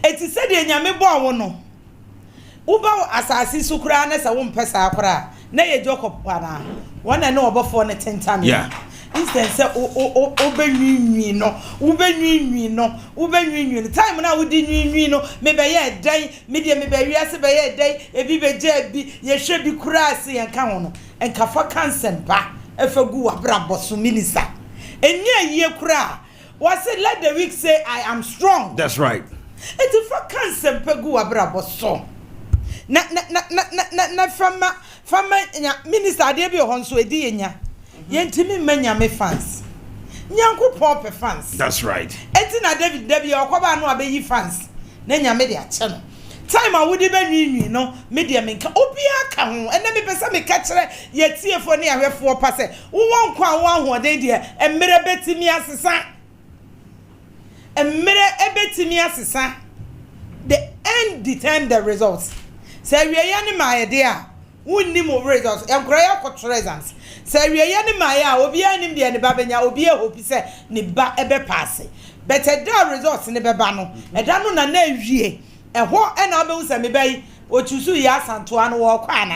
eti se de nyame bo awo no uba asasi sukura na sa wo mpesa akora na ye jokop pana wana na obofo ne tentame instance obenwinwi no time na wodi nwinwi no me be ye dan me de me be wiase be ye dan ebi be je bi ye hwe bi kurase ye ka ho no enka fa cancer ba efagu abraboso minister enya ye kura was let the weak say I am strong. That's right. It's for cancer pegu abraboso na fama minister de bi ho nso edi enya yentimi manya me fans nyanko pop fans. That's right. Eti na David okoba no abeyi fans na nyame de ache no time a wodi be nwinwi no media menka obi aka ho ene me pesa me ka kire ye tiefo ne ahwefo pa se wo nkwa wo ahoden de emere betimi asesa the end determine the results. Say we are ni my idea wonni mo results enkora ya results. Say we are ni my obi anim de ne babenya obi hope say ne ba ebe pass better the results ne beba no eda no na awie eho ena obewu say me bai ochusu ya santo anu wo kwa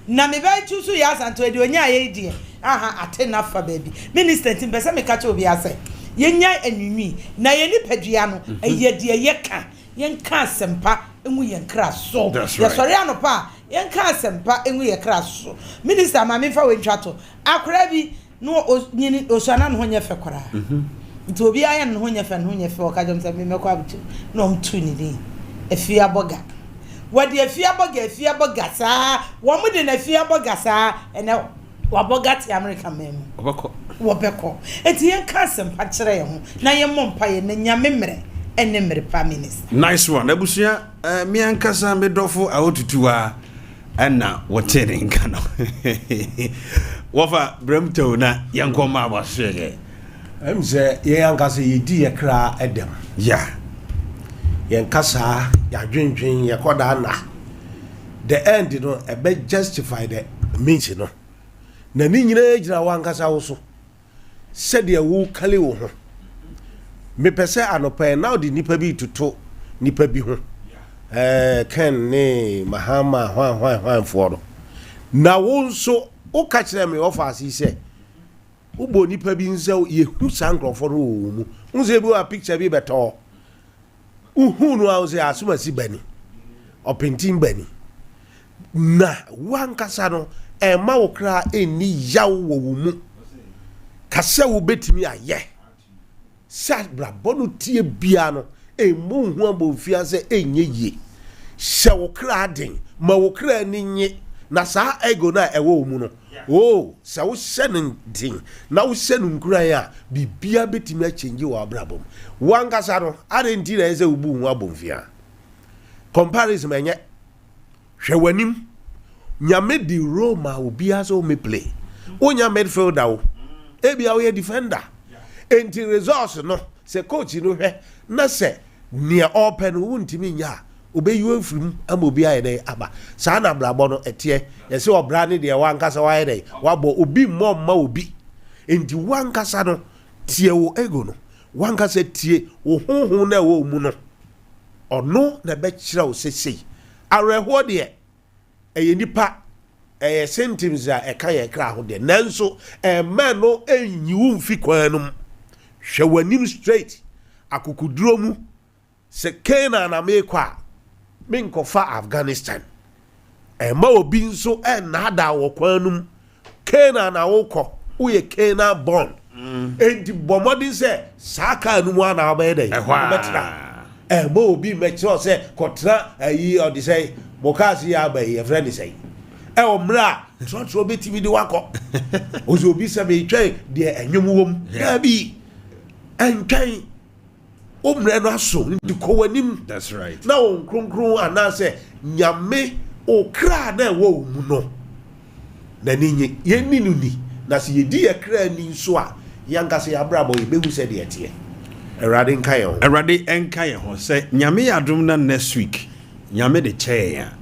na me bai chusu ya santo de onya ye die aha atena fa baby minister tim pese me catch obi ase yenya enwinwi na ye ni padua no eye de ye ka yenka sempa enwu yenkra so ye sori anopa yenka sempa enwu ye kra so minister ma me fa we ntwato akora bi no nyini osana no honye fe kora nti obi aya no honye fe o ka jom se me mekwa bitu no mtu ni din efia boga wadi efia boga saa wo mu de na efia boga saa ene waboga ti America memu wobeko eti yenka sempa kire ye ho na ye mompa ye na nyame mere ene mere pa minister. Nice one abusia me ankasa me dofo awotutua ana wotere nka no wofa bremto na yankoma abasege emze ye ankasa yedi ye kra edem yankasa ya dwendwen ye koda na the end no ebe justify the means no na ni nyina gira wankasa wo so sede wo kale wo ho me pese anopa na odi nipa bi tuto nipa bi ho ken ne mahama hwan foro na wo nso o ka kire me office se ubo nipa bi nse ye hu sankrofo ro mu nse bi wa picture bi beto uhu no a se asuma si bani opintin bani na wankasa no ma wo kra eni yawo wo mu kase wo betimi aye sa brabonu tie bia no emu hu abofia se enye ye se wo kra den ma wo kra ni nye na sa ego na ewo mu no se wo hye din na wo hye nkura ya bibia betimi a change wo abrabom wankasa no arenti na ese ubu hu abofia comparison enye hwe wanim nyame di Roma obi aso me play onya midfielder wo ebia wo defender enti resource no se coach no hwe na se nia open wo ntimi nya obeyi afrim am obi ayede aba saa na brabo no etie yese obra ne de wankasa wayede wabo obi mmomma obi enti wankasa no tie wo ego no wankasa tie wo honhon na wo mu no ono na be kira wo sesei areho de eye nipa eye sentiment a eka ye kra ho de nanso man no enyiwu mfi kwanum hwe wanim straight akukuduro mu se Kena na mekwa minkofa Afghanistan ma obi nso na da wo kwanum Kena na wokọ uye Kena born enti bomodi se saka anu ana obede betra ma obi mecho se kotra ayi odi say mokasi ya ba ye friend say omra trotro betimi de wakọ ozo obi se me twen de enwom wom bi entwen omre no aso ndi kowanim. That's right. Na on kronkron anase nyame okra na wo mu no na ninye yenni nuni na se yedi yakra ni nso a yankase abrabo yebehu se de ete erade nkaye ho erade enkaye ho se nyame yadom na next week nyame de chair ya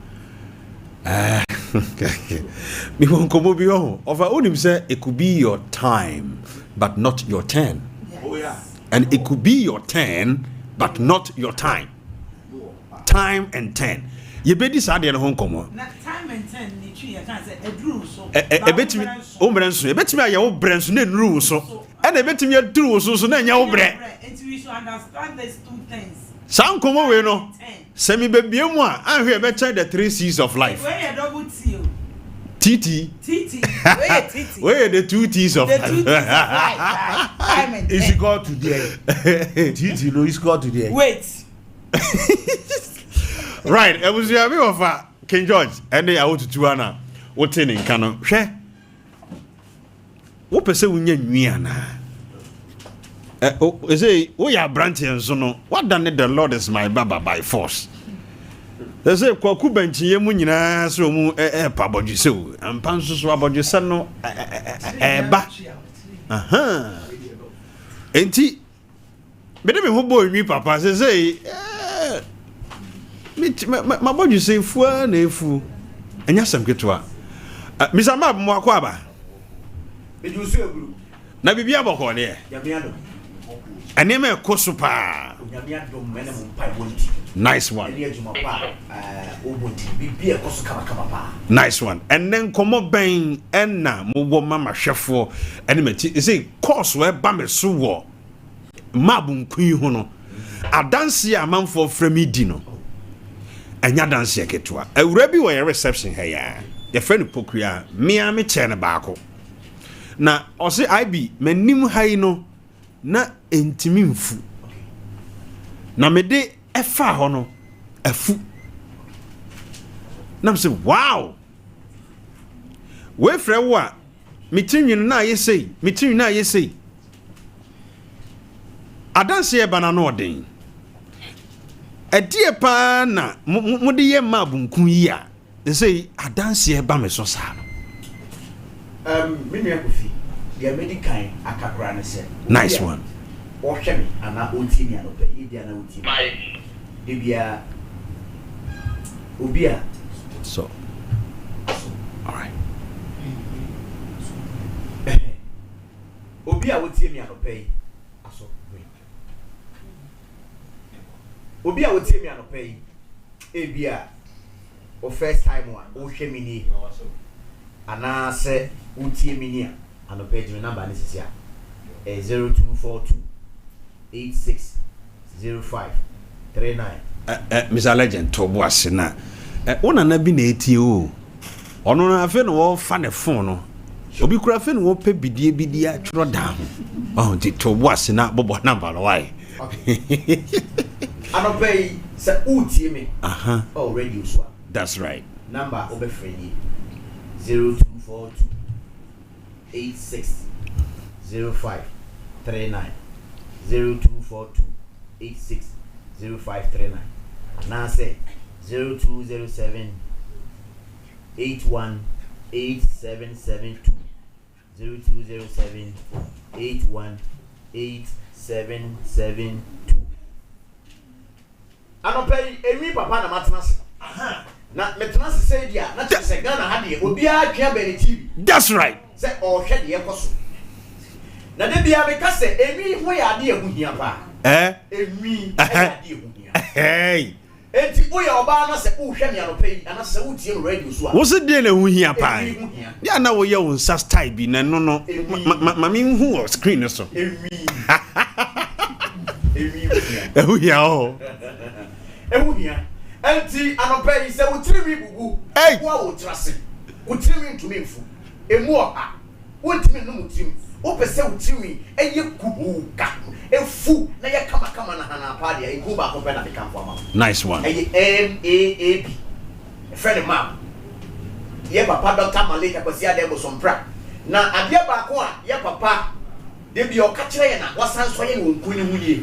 mi won komo bi ho of onim say it could be your time but not your turn. Oh yeah. And it could be your turn but not your time. Time and turn. You be this ade no komo. Na time and turn ni twi ya kan say eduru so. Ebetimi o mrenso. Ebetimi aye wo brenso na nuru so. And ebetimi aduru so na nya wo bre. And we should understand these two things. San komo we no. Semi bebie mu a anhwe e be check the 3 C's of life. Where double T. TT. Where TT. Where the 2 T's of life. Time and is God today. TT no is God today. Wait. Right, I was here of King George and they are to Tuana. What in Cano? Share. What per se we niana? Is a we are branching so no. What done the Lord is my baba by force. They say Kwaku benchi munina so mu paboji so and pansu so aboji sano ba. Enti me dem ho boy mi papa say my body say fu na efu enya sam ketwa misa mab mo akwa ba me du so eguru na bibia boko ne ya me ado ene me koso pa ya me ado me na mo pai bonti nice one ene ejuma pa o bonti bibia koso kama pa nice one and then komo ben enna mo wo mama hwefo ene me say course we ba me so wo mab nkun hu no adanse amanfo frami di no anya dance eketwa awura bi wo your reception ha ya your friend pokua me am che ne baako na o se IB manim hai no na entimi mfu na me de efa ho no afu na me say wow we frɛ wo a metinwin na yesei metinwin na yesei adanse e bana no odin edie pa na mo de ye ma bunkun yi a say adanse e ba me so sa no me nua kofi dia medical akakra ne se nice one o hwe me ana o ti mi ano pe e dia na o ti e bia obia so all right obia o ti mi ano pe aso obi a wotie mi anopa yi ebia o first time one o hwe mi ni ana se wotie mi ni anopa yi me number ni sisia 0242 860539 Mr. Legend to bo ase na wona na bi na etie o ono na afa no wo fa ne phone no obi kura afa no wo pe bidie atworo da ho ti to bo ase na bobo number no why Anobey say utie me. Oh radio so. That's right. Number obe friendly 0242 860539 0242 860539 now say 0207 818772 0207 818772 anopay emi papa na matnas na metnas say dia na se Ghana ha de obi a twa be ne TV. That's right. Say o hwe de ekoso na de bia be ka se emi ho ya de ehu hia pa emi ya de ehu hia hey enti o ya oba na se o hwe me anopay ana se wo tie radio so a wo se de na ehu hia pa ya na wo ye wo nsa style bi na no ma mi hu o screen so emi ehu hia o ehu hia enti anopay se wo tiri mi bubu wo wo trase wo tiri mi ntumi mfu emu o ha wo ntimi no mutiri o pese wo tiri mi eye kubuka efu na ye kama na hana pa dia iku ba ko pe na be kan ama nice one eye MAAB friend map ye papa Dr. Malika kwasi ade bo sompra na ade ba ko a ye papa de bi o ka kire ye na wasan so ye wo nku ni huye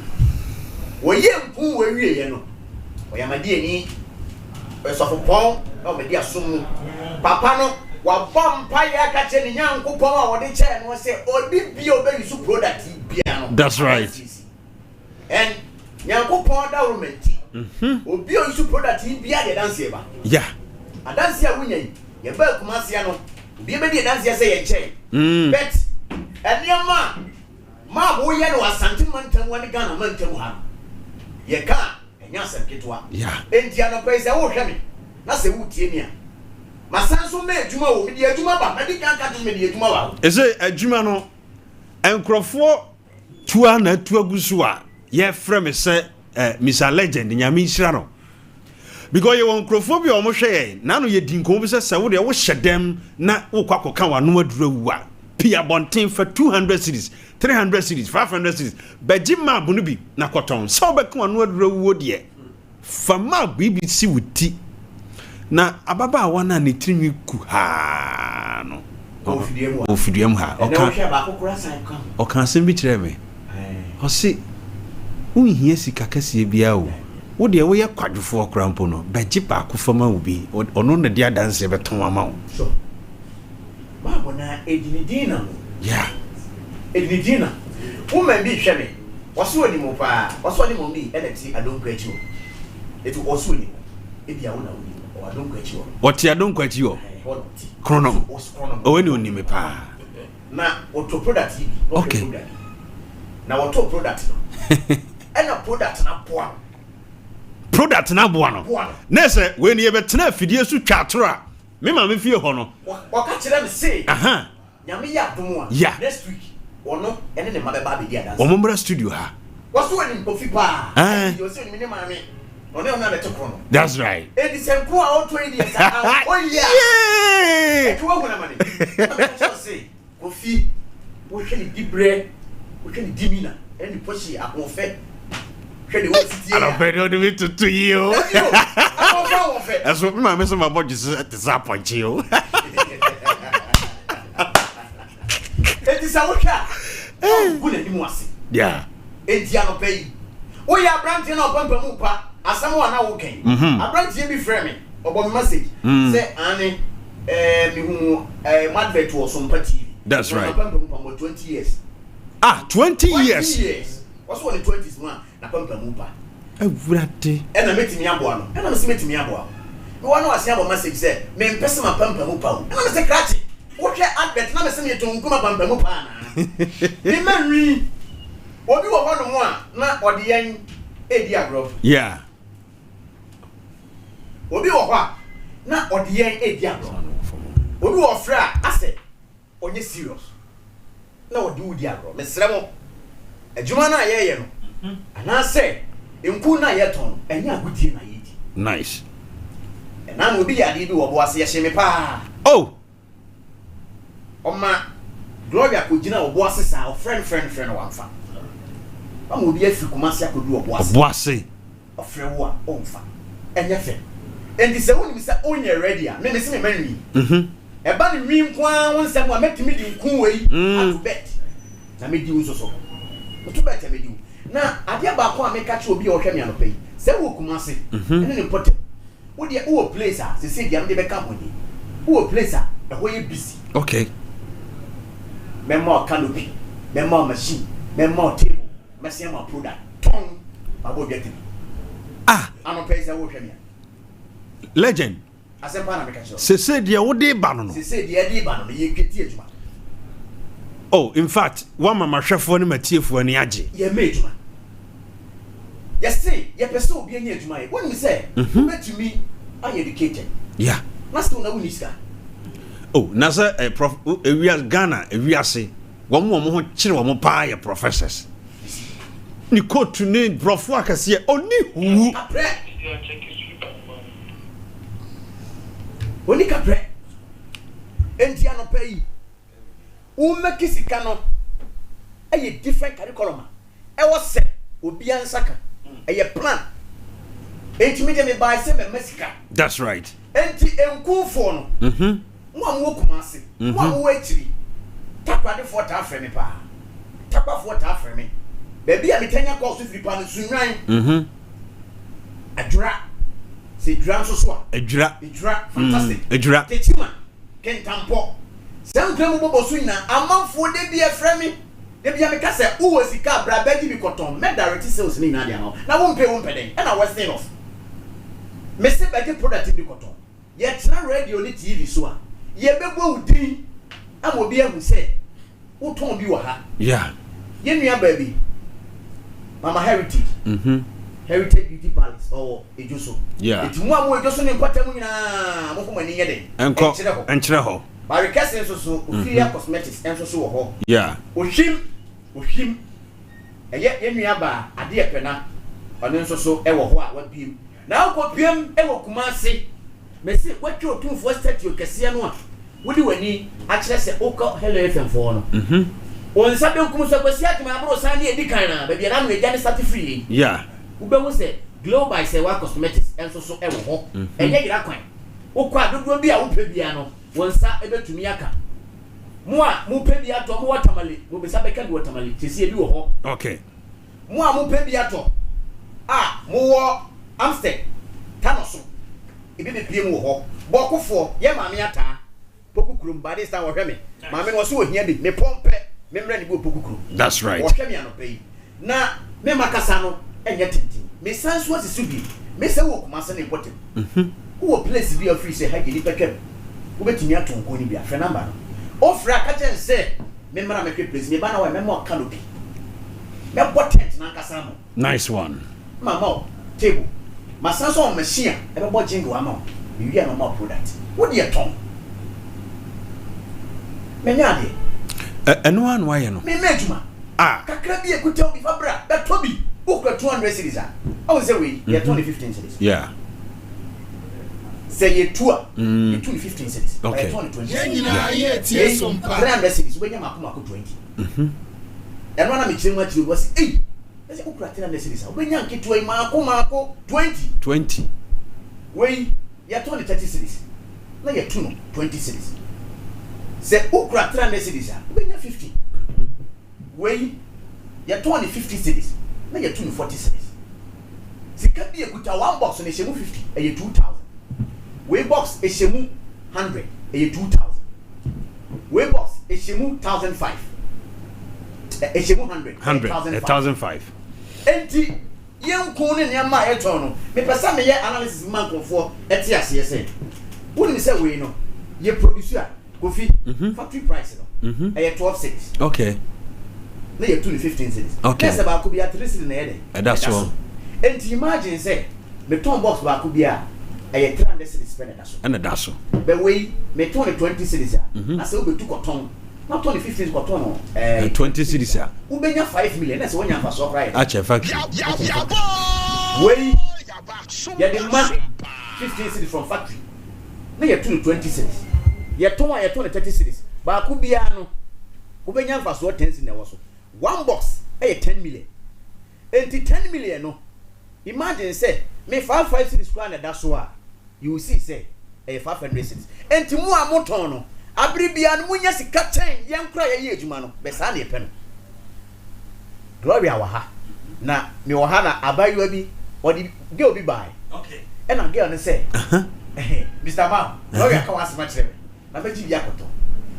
wo ye nku wo wie ye no o ya made ani esofo pon o me dia sum papa no wa bompa ya ka kire ni nyankopon a wo de kire no se obi bi o be use product bia no. That's right. And nyankopon da romenti obi o use product bia de dance e ba yeah a dance ya wunya ye ba kumase no obi be de dance ya say ye che bet eniama ma bo ye no asante mantam wani Ghana mantam ha ye ka enya seketwa yeah enti anokwa se wo hwe me na se wo tie mi a masanso me adwuma wo me di adwuma ba me di kan ka me di adwuma ba ese adwuma no enkrofo tua na tua gusu a ye frame se Mr. Legend nyame nhira no because you enkrofo bi o mo hwe na no ye dinko bi se wo de wo hyedem na wo kwakoka wa no adura wu a pia bonten for 200 cities 300 cities 500 cities beji map no bi na koton so be ka wa no adura wu de fa map BBC wuti na ababa wa na ne tirinwi ku ha no ofidiem ha o kan se bi kire me o se unhie sika kase bia o wo de wo ye kwadwofo okrampo no beji ba ku fama wo bi ono na dia danse beton ama wo so babo na edinidina yeah edinidina wo man bi hwe me waso ni mo pa waso ni mo mi eleti adonko achi o etu waso ni ebia wo na wo o adonko achi o oti adonko achi o krono o we ni onime pa na auto product yi okay na auto product no ena product na boa no nese we ni ye betena afidie su twatoro me ma me fie ho no waka kire me say aha nyame ya domo a next week ono ene ne mabeba be dia dance o mombra studio ha waso ani kofi pa yo say ni me maame ono ona be tokro no that's right edi senko a o 20 years oh yeah e tuwa gona mane say kofi wo hwe ni dibre wo hwe ni dimina eni poshi akonfe hwe de wo siti ya I don't bet on it to you that's what my message my body is disappoint you edi sawuka guna ni mu ase yeah edi anopai wo ya brand na opampa mu pa asamo ana wo ken abrantie bi frame me obo message say ani mi hu madvet wo Sompa TV that's right opampa mu pa 20 years 20 years what's one in 20s man na pampa mu pa awurade ena metimi aboa no ena me se metimi aboa me wa no ase abo message say me mpese ma pampa mu pa o ena me se krachi wo hwe advert na me se me tonku ma pampa mu pa na ni manwi obi wo ho no mo a na ode yan edi agro yeah obi wo ho a na ode yan edi agro obi wo fra ase onye serious na ode udi agro me sere mo adwuma na ye no ana se enku na ye ton enya agudie na ye di nice na no bi yade bi wo bo ase ye hye me pa oh oma gloria ko gina wo bo ase sa friend wa mfa amu bi afi kumase akodu wo bo ase bo ase ofre wo a omfa enya fe endi se woni mi se onye ready a me se me manwi e ba ni mi nkwa won se mo metimi di nku wei atu bet na me di wo so to bet me di na ade ba ko ameka che obi o hwe me anopai se wo kumase ene ne potem wo de wo place a se se dia me de be ka honi Who place a whole busy. Okay. Memo canopy, memo machine, memo table, memo product, tongue, about getting. Ah, I'm not paying a work. Legend. As a Panamerican. Se said ya what day ban. Se said the idea ban you get here. Oh, in fact, one mama chef one material for any aji. Ye made man. Yes, say, ye pursue being here to my. When you say, bet to me, I educated. Yeah. Must know Uniska. Oh, Nasa a prof, we are Ghana, we are say, one more children, one professors. You quote to name Prof. Wakas here, only who. Only capre. Entiano pay. Umakisicano. A different curriculum. I was said, would be ansaka. A plan. Intimidate by some Mexica. That's right. Enti enkufono. One walk massy. One way tree. Tapa the fort after me, pa. Tapa fort after me. Baby, I'm 10 years old. If you plan to swim, a drop. See, drums or swap. A drop. Fantastic. A drop. Tetima. Can tampo. Some Clembo Swina, a month for they be a framing. They be a cassa who was the car, Brabby Cotton, met direct sales in Nadia. Now won't pay 1 penny, and I was saying off. Mr. Betty product in the cotton. Yet not radio on the TV, so. Ye be go ding. I will be able to say, who told you her? Yeah. Ye baby. Mama Heritage. Heritage Beauty Palace or Ejuso. Yeah. It's one more just in Patamina, Mokumani Yede. And Treho. By requesting so, Ophelia Cosmetics and so. Yeah. With him, and yet in Yaba, a dear penna, and then so ever what beam. Now, what beam ever Kumasi. May say what your 2 first set you Cassiano. Would you any actually say, Oko, hello, FM for on Saturday, Kumusa, my bro, Sandy, and Dicana, baby, and I'm a Janis free. Yeah. Who was it? Glow by say what cosmetics and so ever. And yet, you're quite. Oh, quite don't be a Upebiano. One sa ebe to Miaka. Moi, Mupebiato, Watamali, will be Sabekan Watamali, to see you. Okay. Moi, Mupebiato. Ah, more Amstead. Tanoso. It be Pimo. Boko for, ye Mamiata. Pokukrum, by this time of Remy. Mamma was so here, me pompe, memory Pokukrum. That's right. Or Kemiano pay. Na, me Macasano, and yet, me sans what is to be. Miss Oak, Master important. Who place be a free say, Haggy Peckham. Who bet me to go in be a friend number. Oh, Fracatan say, Member make a place, me banner, member canopy. Now, what tent, Nankasano? Nice one. Mamma, table. My son's on machine, ever bought jingle amount. You are no more product. What do you tongue? Menyadi. And one why no? Me Mejuma. Ah, Kakrabi could tell me for bra, that Toby, book 200 cities. I was away, you're 2015 cities. Yeah. Say a tour, 2015 cities. Okay. 2020. Yeah. 300 cities, when you're 20. And one of me saying what you was, hey, let's go 300 cities. When you're to a Marco 20. Way, you're 30 cities. Now you're 20 cities. Say, Ukra 300 cities, when you're 50. Way, you're 50 cities. Now you're 40 cities. See, can be a good one box on a Shemu 50, a year 2000. Way box a Shemu 100, a year 2000. Way box a Shemu 1005. A Shemu 100, 1005. Enti, young Conan, young my eternal. Me person me analysis man for ETS. Wouldn't say we know. Ye producer, coffee, factory price, a year 12 cities. Okay. No, you're 15 cities. Okay. That's about could be at least in the head. That's all. And imagine, say, the ton box could be a 300 cities spending. And that's all. But we may 20 cities. I said, we took a ton. Not 2015 got ton. 20 cities. Who been 5 million? That's when you're for so right. Actually, factory. Way, you're the man 15 cities from factory. Now you're 20 cities. You're 20 cities. But I could be a no. Who been for so 10 in there also. One box, 10 million. And 10 million, no. Imagine, say, me 5 cities grand that's why you will see, say, 500 cities. And to more motono, Abribian Munyasi Captain, young cry a year, Jumano, Besani pen. Gloria Waha. Now, me Wahana, Abayuabi, or the girl be by. Okay. And I'm going to say, Mr. Mam, Gloria, come ask much. na beji bi akoto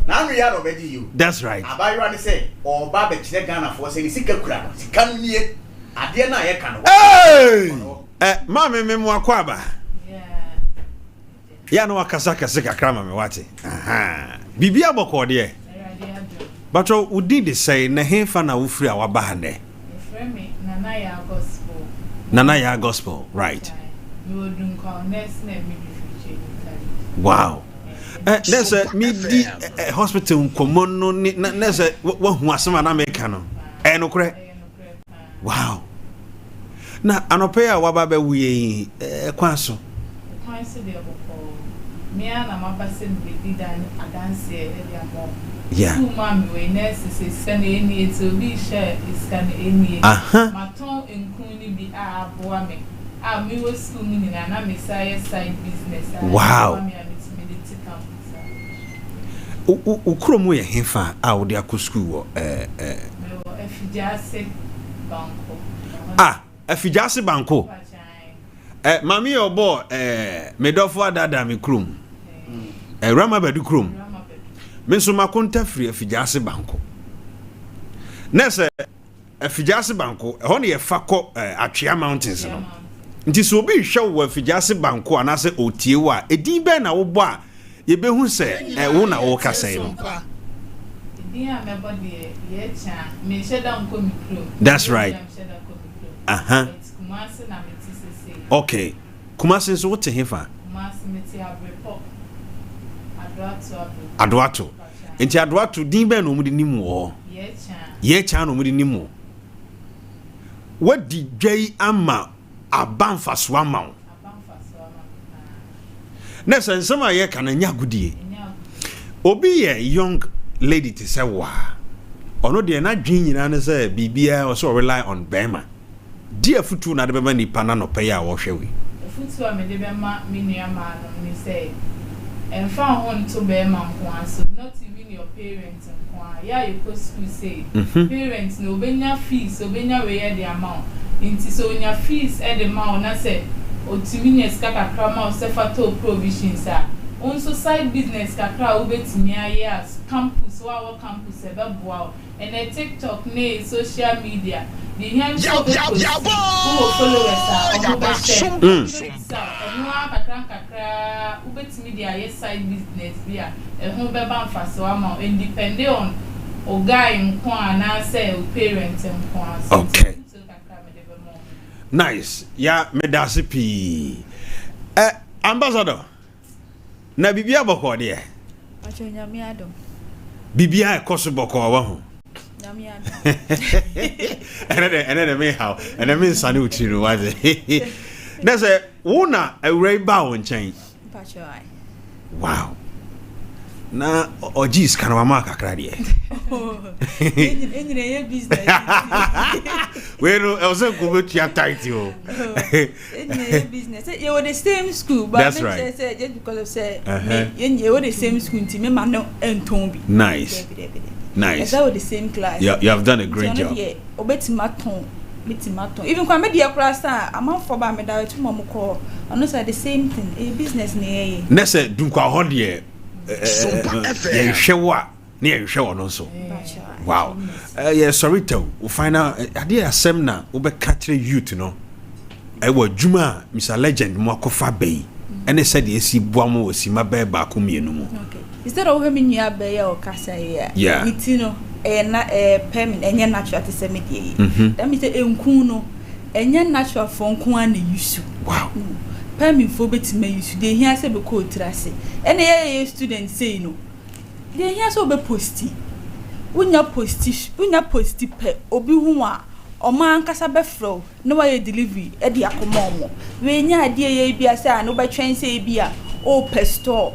na anu ya no beji you. That's right. Abayo ani say o ba be kire Ghana for say ni sika kura no sika no nie ade na ye ka no. Hey mama me mu akwaba ya no akasa kakra ma me wate aha bibia boko de but we did say na hefa na wo free awaba ha ne Nana ya gospel right. Wow. There's a midi hospital common no there's a one asema na make no no kre. Wow. Na anopea waba be wi kwanso. Kwanso de boko. Me na mabase be dan adanse e dia mo. Yeah. Two mami we nurse say scan any to be share scan any. Maton enkun ni bi aboa me. Me was school ni na me say side business. Wow. Ukromo ye hefa a wo de akọ school wo Afijase banko. Afijase banko. Mami obo medofo adada me krom. Rama badu krom. Me so makonta free Afijase banko. Nese Afijase banko ho ne ye fa kọ Atwea Mountains no. Nti so obi hwe wo Afijase banko anase otie wo a edin be na wo bo a ye be hu se wo na wo kasa no. That's right. Okay. Kumasi so what hefa? Adwato. Enti Adwato din be no mu di nim wo. Ye cha no mu di nim wo. What di dwai ama abanfa so ama wo. Na sensama ye kana nya gudie. Obi ye young lady to say wa ono de na dwen nyina ne say bibia o so rely on bema dia futu na de bema ni pana no pay a wo hwewe futu a me de bema me nua ma no ni say enfa hon to bema nko aso not even your parents nko a ya you go school say parents no obenya fees obenya we ye the amount inti so onya fees e de ma na say otimi ne skaka krama o sefato provisions a on so side business kakra ubetimi ayas campus our campus ebeboa and a TikTok ne social media the young followers kakra ubetimi dia yes side business bia ho beba mfase ama independent on o guy nko ana say o parent nko. Okay, nice ya medasipi ambassador na bibia boko de acho nyame adom bibia ekoso boko wa ho nyame adom ene me how ene me nsane utiri wa ze na say wo na awrai ba won chen pacho ai wow na ojis kana mama kakra de enye ye business we no e was go to your title enye business you were the same school but that's right. Say just because of say you were the same school team me man no enton bi nice that was the same class. Yeah, you have done a great job. Obetimaton even kwa me dia class am for ba me da to mom call on say the same thing a business ne na say dunkwa ho de ye hwewa na ye hwewa no so wow yeah sorry to we find out ade asem na we be catch youth no e wa djuma Mr Legend mo akofa bay ene said ye si boam wo si mabe ba ko mienu mu okay instead of having you bay ya o kasa yeah mitino na permanent enye natural to say medie that means enkun no enye natural for nkun an use wow permanent for betima use dey here say be ko trase ene ye student say no dey here so be posti unya posti pe obi hu a oman kasa be fro no wa delivery e de akoma omo we nya ade ye bia say no be twen say bia o pastor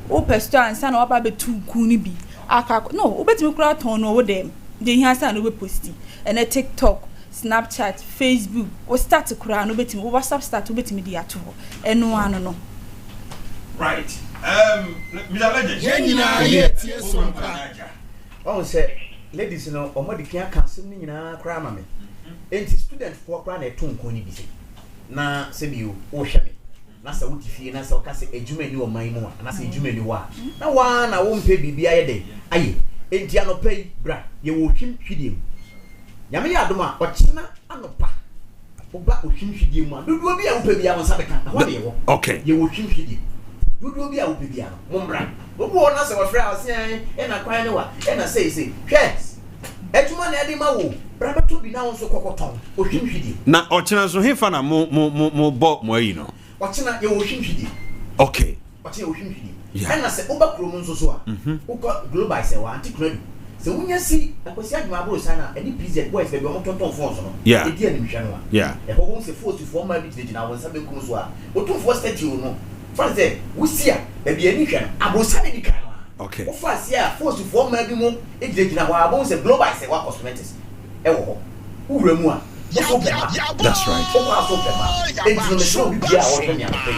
ansa na wa ba be tunku ni bi aka no obetimi kura ton no wo dem dey here say no be posti ene TikTok Snapchat Facebook o start kura no betimi o WhatsApp start obetimi di ato eno ano no right Mr Legend yenyina ye tie Sompa oh say ladies no omodi kan kasem ni nyina kura mame enti student for kura na eto nkon ni bi se na se bi o hwe me na sa wuti fie na sa o ka se adwuma ni o man mu na sa adwuma ni wa na wa na wo mpe bibia ye de aye enti anopa yi bra ye wo hwim hwidiem nyame ya adoma o kyena anopa oba o hwim hwidiem mu dodo bi a wo pe bia won sa beka na ho de ye wo okay ye wo hwim hwidiem dodo bi a wo pe bia no mo mbra wo na se wo fra o se e na kwan ne wa e na sei hwes ejuma na ade ma wo braba to bi na won so kokoton o hwim hwidiem na o kyena so hefa na mo bo mo ayi no o kyena ye wo hwim hwidiem okay o kyena wo hwim hwidiem and na se oba kromo nso so a uko global se wa anti credit se wunya si akwasi adwuma abro sana any PZ boys be mo tonton phone so no e dia ni hwɛ no a e ho won se force for ma bi gina won sa be kum so a o to for statue no for say wusia be bi ani hwɛ no abro sana di kan no okay o fa si a force for ma bi mo e gina ho abon se global se wa cosmetics e wo ho wura mu a that's right o ma so pema e dino me so bi bia wo hwɛ mi afa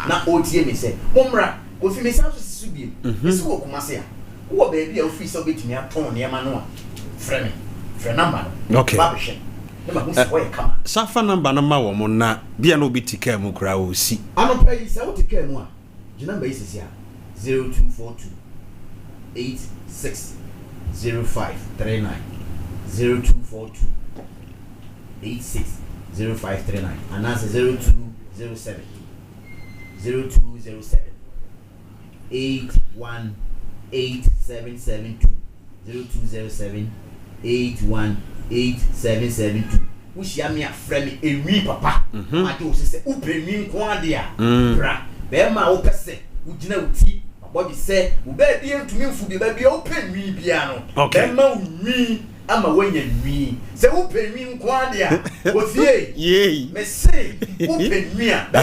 na o tie me se momra o fi me sa so sisu bi esi wo kuma se a wo baby a ofi so betumi aton ne ma no a frɛ number no okay ba hwɛ ne ma hu se wo ye kama safa number no ma wo mo na bia no bi tika mu kra wo si anopa yi se wo tika mu a ji number yi sisi a 0242 860539 0242 860539 and that's 0207 8187772 0207 8187772 wushia me afrɛ me ewi papa ma de wo sɛ upemi nko ade a bra be ma wo pese wo gina wuti body sɛ wo ba bi ntumi mfu bi ba bi wo pemi bia no be ma wo nwi ama wanya nwi sɛ wo pemi nko ade a wo fie yey me say wo pemi a be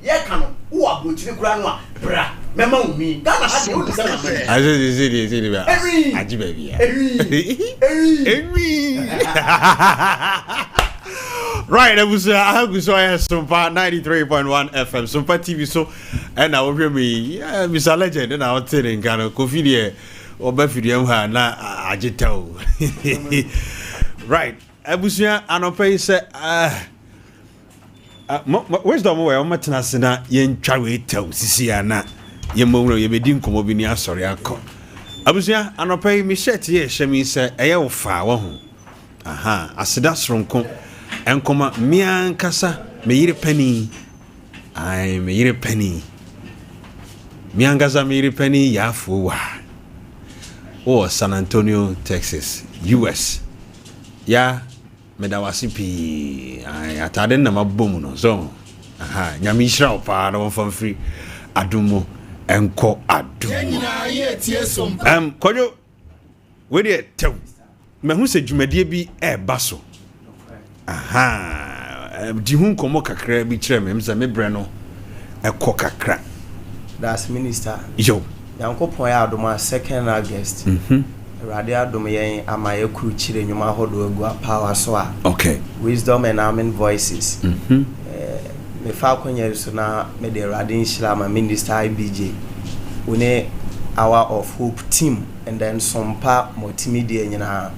ye ka no wo abrochire kura no a bra mema wo nwi Ghana ha de wo de sɛ na me aje ba aje ba bia right, I was Sompa 93.1 FM, Sompa TV so, and I will hear me, Mr. Legend, and I'll tell in Ghana, Kofi de, or Befidium, na Ajito. Right, I was here, and I'll pay, say, where's the way? I'm not Nasina, Yen Chawito, Sisiana, Yemono, Yebedin, Comobinia, sorry, I call. I was here, and I'll pay me shet, yes, Shemi said, Ayo fa, aha, I said that's from Enkoma mian kasa me yire penny ai me yire penny mian kasa me yire penny ya fuwa San Antonio, Texas, US ya me da wasipi ai atade na mabom no so aha nyame hira opa na won fam free adumo enko adumo kojo we dey tew me hu se dwumadie bi e ba so aha di hun komo kakra bi kire me mza me bre no ekọ kakra that's minister yo yankopon ya adoma 2nd August radio adoma yen ama yakuru kire nyuma hodo agu power so a okay wisdom and amen voices me fa konye so na me de radio nshira ma Minster Ibj one hour of hope team and then Sompa multimedia nyina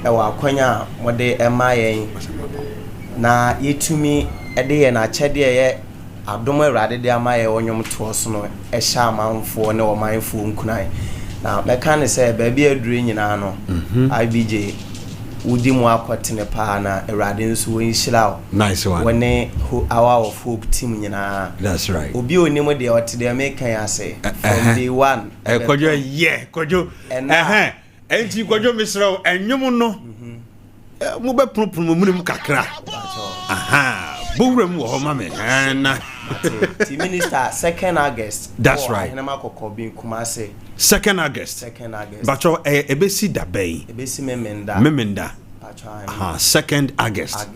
ewa kwanya mode ema yen na yetumi ede ye na chede ye adom awrade de ama ye wonyom to so no e sha amanfo ne wo manfo nkunan na meka ne se ba bi aduru nyina no Ibj udi mu akwatene pa na awrade nso wo nhira nice one when hour of hope team nyina that's right obi onimo de otede meka ya say from day one kojo ye kojo enti kojo misra enwom no mo be propon mo munim kakra aha bowram wo ho ma me na the minister 2nd August that's right na makoko bin kuma say 2nd August bacho ebesi da bay ebesi memenda aha 2nd August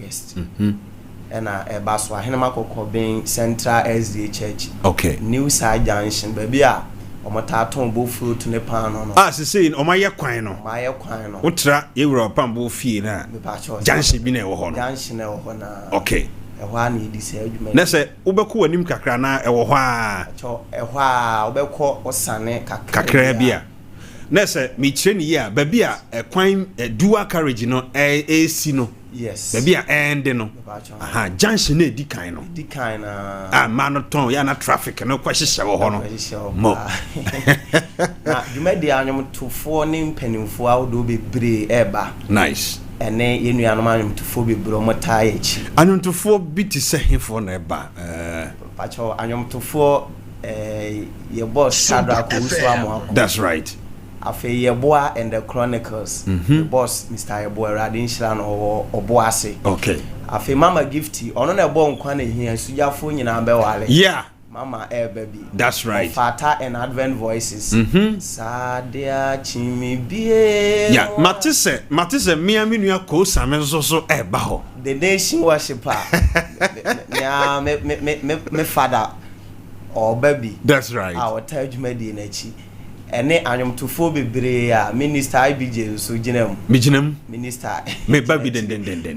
ena ebaso ahena makoko bin Central SDA Church okay New Side Junction baby a omotaton bo fruit ne pan no se say omaye kwan no utra Europa bo fie na junction bi na e wo ho no junction e wo ho na okay e ho na edi se adwuma na se ubeko wanim kakra na e wo ho a ubeko osane kakra bia na se me kire ni ya ba bia e kwan dual carriage no e si no Yes. Baby end no. Aha, junction e di kan no. Di kan na. Ah, man no ton ya na traffic no kwahyehyɛ wo ho no. Mo. Na dwumadi anyom tofo ne mpanimfo awodo bebre eba. Nice. Ene yenu anom anyom tofo bebre mo taa echi. Anyom tofo bi ti sɛ hefo na eba. Pacho anyom tofo your boss Shadrack Uswamo. That's right. Afe Yeboa and the Chronicles. The boss Mr. Yeboa Radin Shlan or Oboase. Okay. Afe Mama Gifty on a bon kwane here sujafo nyina be wale. Yeah. Mama baby. That's right. Fata and Advent Voices. Sadia chimibie. Yeah, Matisse me nua ko same so eba ho. The nation worshiper. Yeah, me father or baby. That's right. Our tajumedi in echi. Ene anyom tofo bebre a Minster Ibj so ginam. Miginam. Minister. Me baby den.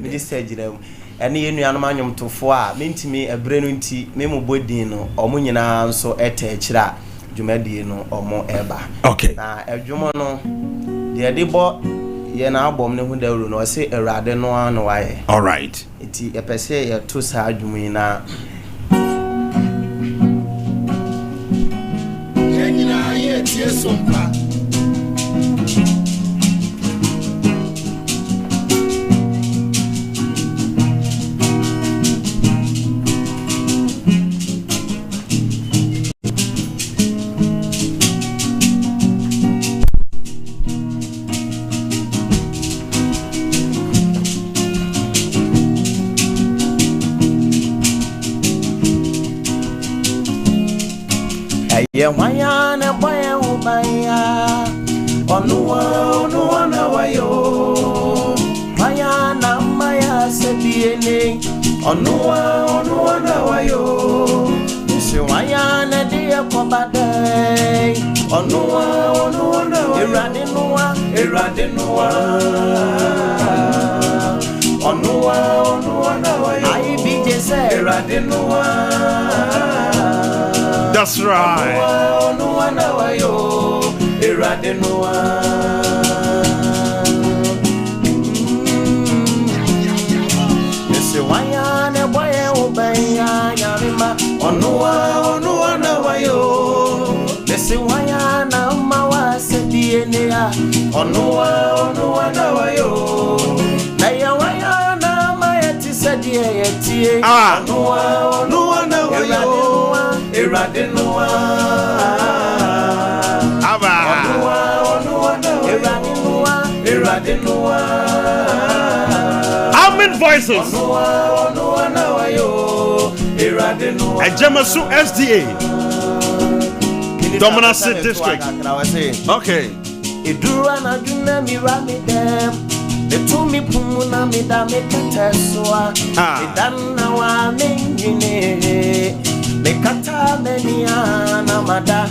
Minister ginam. Ene yenu anom anyom tofo a mentimi ebre no nti me mo bodin no omo nyina nso eta kira dwumadi no omo eba. Okay. Na adwumo no de bo ye na abom ne hu dawru no se erade no an waye. All right. Iti epese ye to sa adwumo na Sompa. ye wayana boya ubaya onuwa na wayo wayana maya sebiene onuwa na wayo se wayana dia kobade onuwa na wayo irade nuwa onuwa na wayo Ibj say irade nuwa. That's right. Amen voices. Ejemasu SDA. Dominance District. Okay. Idura na juna mi rami dem. The to me pumuna mi da me kateswa. Idana wa menjine. Me kata meniana mada.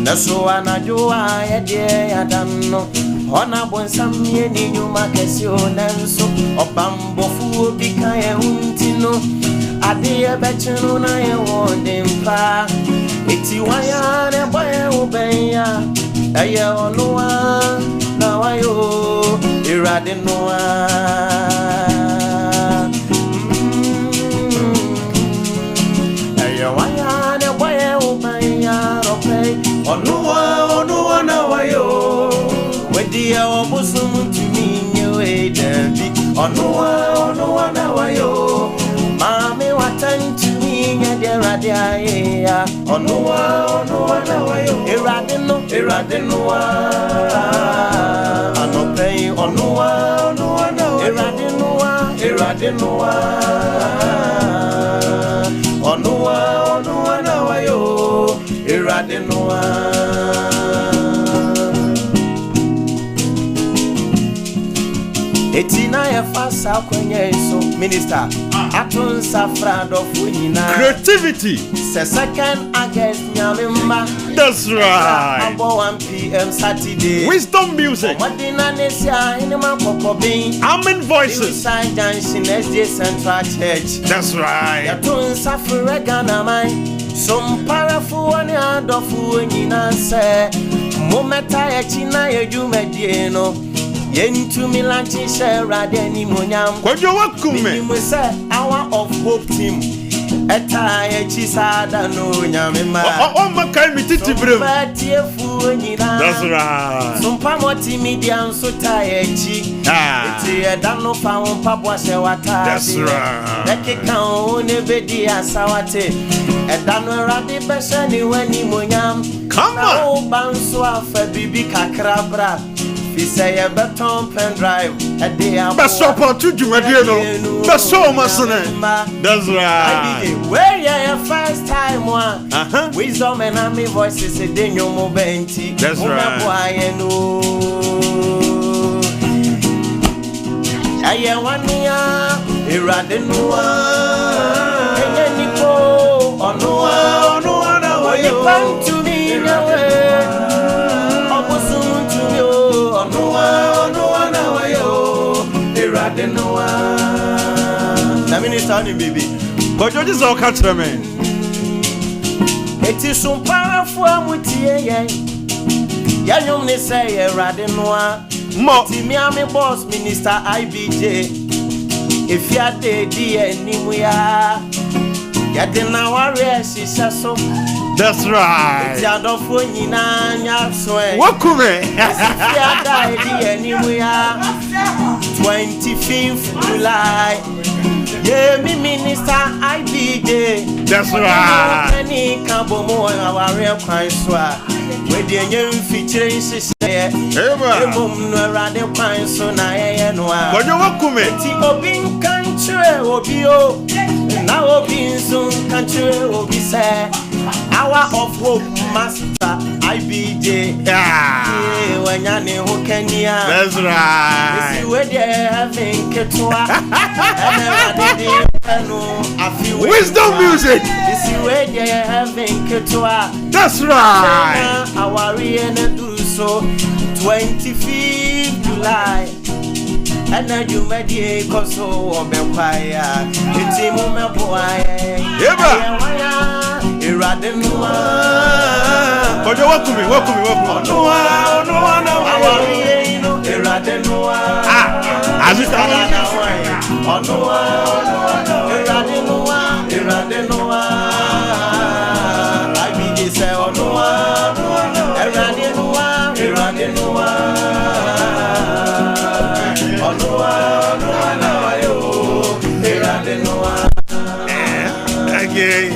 Naso anajua ya die ya dano. Ona bonsam ye ni nyuma kesi onenso. Obambo fu obika ye untino. Adi ye bechino na ye wodempa. Iti waya ne boye ubenya. Eye onuwa na wayo irade nuwa. Eye waya ne boye ubenya rope. Onuwa na wayo. Wedi ya omusumu tuminye wedebi. Onuwa na wayo. Mami watantu minye derade ayeya. Onuwa na wayo. Irade nuwa. Anopei onuwa na wayo. Irade nuwa. Onuwa na wayo. Irade nuwa. Etina ya fasa kwenye iso Minister Atun safrado funyina Creativity. Se second August nyamimba. That's right. Abo 1 p.m. Saturday. Wisdom music. Madina nesia inima kokobin. Amen voices. Inside Junction SJ Central Church. That's right. Atun safra gana mai. Sompa fuwani adofu nyina se. Momenta ya china ya jumedieno. Yentu Milanchi Sherade Nimonyam. Kwajo wakume. We say Hour of Hope team. Eta Chisada no Nyamema. Oh, Makai Mititi Brim. That's right. Sompa Moti Median Sotaechi. It's a Dano Found Papa Sewata. That's right. Leke Kao Nebedi Asawate. A Dano Radi Besani when Nimonyam. Come on. Banswa Fabibi Kakrabra. Say a baton pen drive a day. Best support to you, best so much. That's right. Where your first time one wisdom and army voices a day no more benty. That's right. I am 1 year, Iradenoa, and then you go on no one, you come to me. Na minister ni baby. Kojo ji so catch me. Eti so powerful amutie yen. Ya nyom ne say erade noa. Mo ti mi ami boss Minster Ibj. If ya dey di enimu ya. Ya de na ware shisha so. That's right. Eti adofo nyina nya so e. Wakume. Ya dey di enimu ya. 25th July. Yeah, me Minster Ibj. That's right. Any cambo mo our real kwanswa. We dey nyem feature sise. Eba. Mum no rade kwanso na ye no a. Kojo wakume. Ti obi nkantre obi o. Na obi nso nkantre obi say. Hour of Hope Master Ibj. Yeah. When ya ne ho kania. That's right. See where they having ketwa. Wisdom music. See where they having ketwa. That's right. Our do so 25th July. And now you made a coso or Bequire. It's a moment boy. Iradenoa. Kojo wakume. Iradenoa. Iradenoa. Ibj say Onoa. Iradenoa. Okay.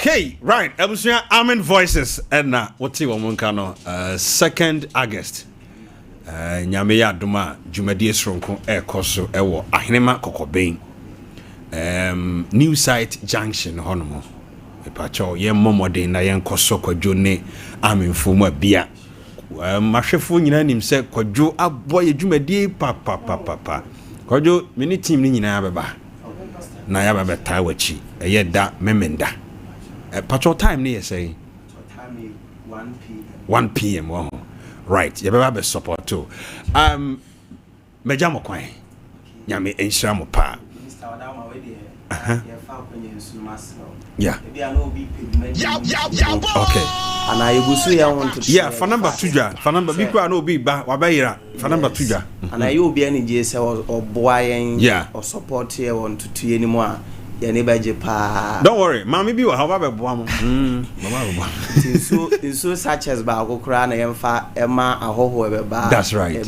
Okay, right. Ebusia Amen Voices and what's your monkano 2nd August. Nyame ya doma Jumadi Sronko Koso Ewo Ahinema Kokobain. New Site Junction Honomo. Pacho ye momode na yen koso kwadwo ne amenfomu abia. Mahwefo nyina nim se kwadwo aboye Jumadi pa. Kwadwo mini team ni nyina beba. Na ya beba tai wachi. Eye da memenda. Pacho time ni say 1 p.m. Wow. Right, you better be support too. Mejamo kwan. Nyame enhira mo pa. Yeah. Okay. And I gusu ya want to. Yeah, for number 2 ja. For number bikwa no be ba wabayira. For number 2 ja. And I will be any JS or boy yeah or support here want to anymore. Don't worry, mommy be however boam. So such as Bago na Emfa Emma a ba. That's right.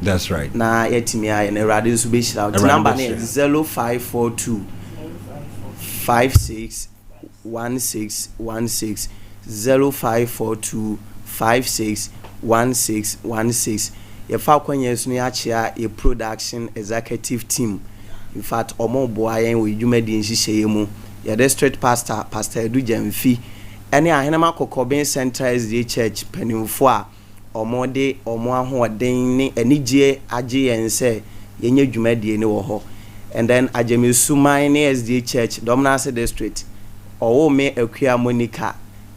That's right. Na yetimia and a radio submission out. Number 0542 561616 0542 561616. Your Falcon yes no achia a production executive team. In fact, omo boayen we dwumadi nhihye mu ya district pastor Edu Jamfi ene ahenema Kokoben Central SDA Church panimfo a omo de omo ahoden ne anigye age yense yenye dwumadi ne wo ho and then Ajemi Suman ne SDA Church Domnase district owo me akua Monica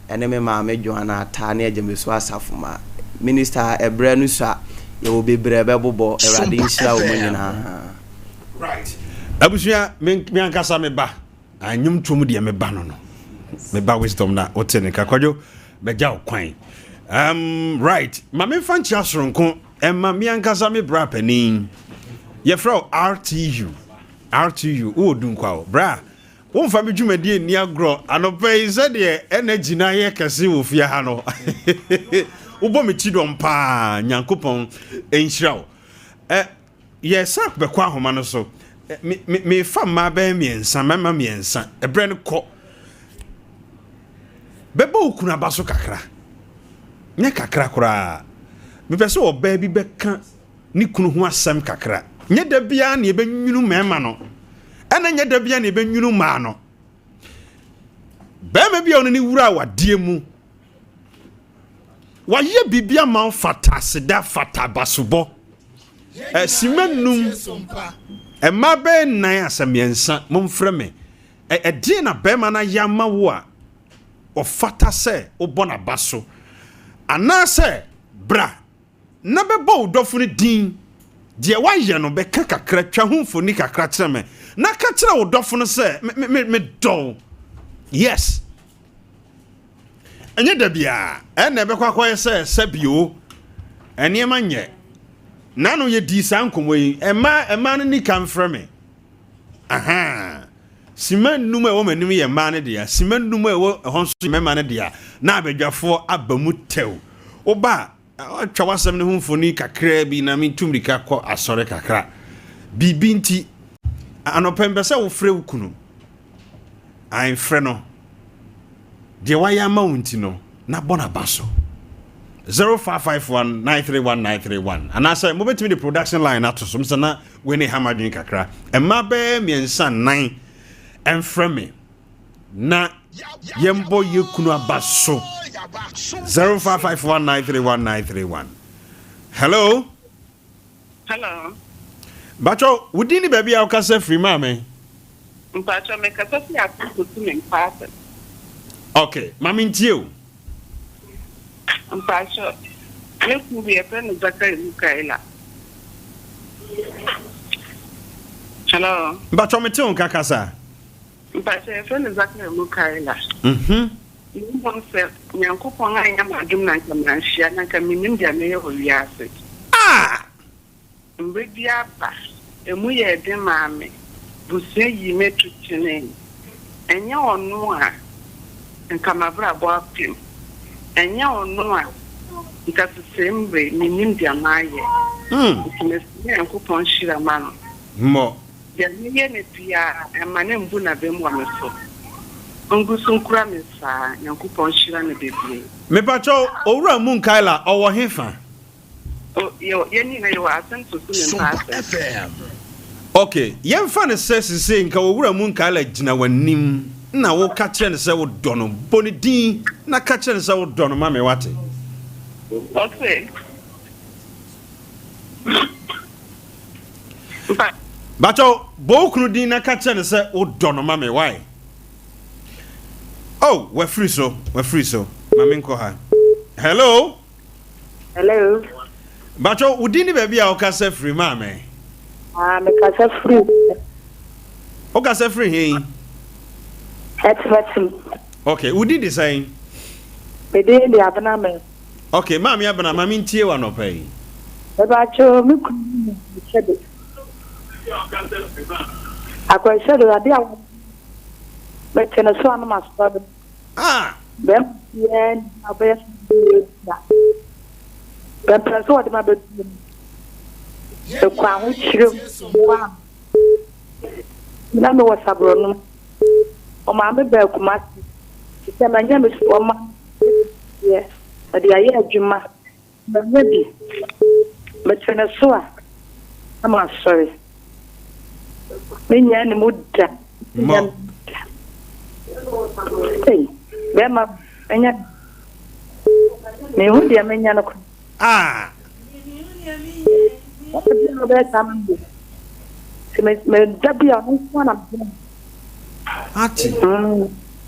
ene me maame Joanna ata na agye me so asafoma minister ebre no so ye wo bebre bebobo erade nhira wo nyina right abusua me ankasa me ba anyum twom de me ba no me ba wisdom na otene kakwadwo beja okwan right mame fanchi asronko emma me ankasa me bra panin ye fro RTU o dunkwa bra won fa me dwumadie ni agro anopai se de energy na ye kase wo fia ha no ubo me chidom pa nyankopon enhyirawo ye sak be kwa homa no so me fa ma ba miensa mama miensa ebre ne ko beba okuna baso kakra nya kakra kura me pese oba bi beka ni kunu ho asem kakra nya da bia na ebenwunu mema no ana nya da bia na ebenwunu ma no ba me bia ono ni wura wadie mu waye bibia ma fata seda fata basobo simanum ma be nan asamiensa momfrɛ me die na be ma na yama wo a ofata se obona baso ana se bra na bebo udofo ne din die waye no be kakra twa humfo ni kakra kire me na ka kire udofo no se me do yes enye da bia ene be kwakwa se sabio ene ma nye nanu ye di sankomo yi ema no ni kan frɛ me aha siman num e wo manim ye ma ne dia siman num e wo honso mema ne dia na abadwafo abamu tew oba atwa wasam ne humfoni kakra bi na mintumrika kɔ asɔre kakra bibi nti anopembe sɛ wo frɛ wo kunu an frɛ no de waya ma wonti no na bona baso 0551931931 and I say move to the production line ato so msana we ne hamadwin kakra emma be miensa 9 frɛ me na yembo yekunu abaso 0551931931 hello bacho wudini baby a ukase free mame mpacho me kasa si atu to me mpasa okay mami ntie mpacho me ku bi e pen Zakari Mukaila hello bacho me tie on kakasa mpacho e pen Zakari Mukaila Mbon se nyankopon anya madum na nkamranhia na nkaminim dia me ho wiase mbedia ba emu ye de maame busie yi metutene enya onu a nkamabra bo apim enya onu a nkasesembe minim dia maaye nyankopon shira mano mo dia ye ne pia emane mbu na bemu ameso Ongusunkura mesa nyankopon shira ne bebie. Me pacho owura mu nkaila owo hefa. Ye ni na yo asenso su ne mpasa. Okay, yemfa ne sese nka owura mu nkaila gina wanim na wo ka kire ne se wo dono boni din na ka kire ne se wo dono ma me wate. Okay. Bacho bo kunu din na ka kire ne se wo dono ma me why? Oh, we're free so. Maminko ha. Hello. Bacho, udini baby a okase free mame. Me kase free. Okase free hey. Etim. Okay, udi the same. Me dey the abana me. Okay, mami abana mami ntie wa no pay. Bacho me ku chebe. Akwa chebe ade a but in a son of my father. Them, yeah, my best. But that's what my bedroom. The crown which you one. Number was a brown. Oh, Mamma Belkumat. It's a man, Miss Woman. Yes, but the idea of Juma. But maybe. But in a soa. I'm sorry. Many animal. Hey, Bema, enya. Me hundi amenya no. No be tambi. Me dabi a ho na. Ati.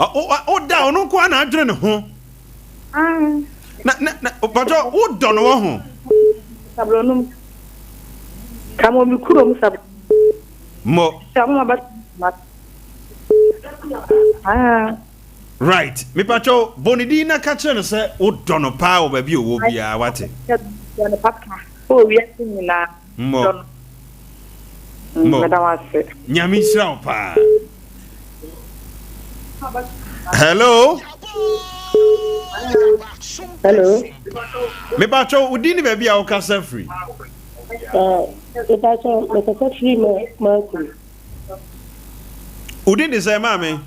O da ono ko na adwene ne ho. Na pato wo do no ho. Sabronum. Kamo mi kuro mu sab. Mo. Chama ba. Right. Me pato bonidi na ka kire no se wo do no pa wo ba bi owo bia wate. Na paka. O wi atin na. Mo. Nyami sira pa. Hello. Hello. Me pato udini be bia wo ka sa free. Me pato me ka free ma ku. Udini say mama.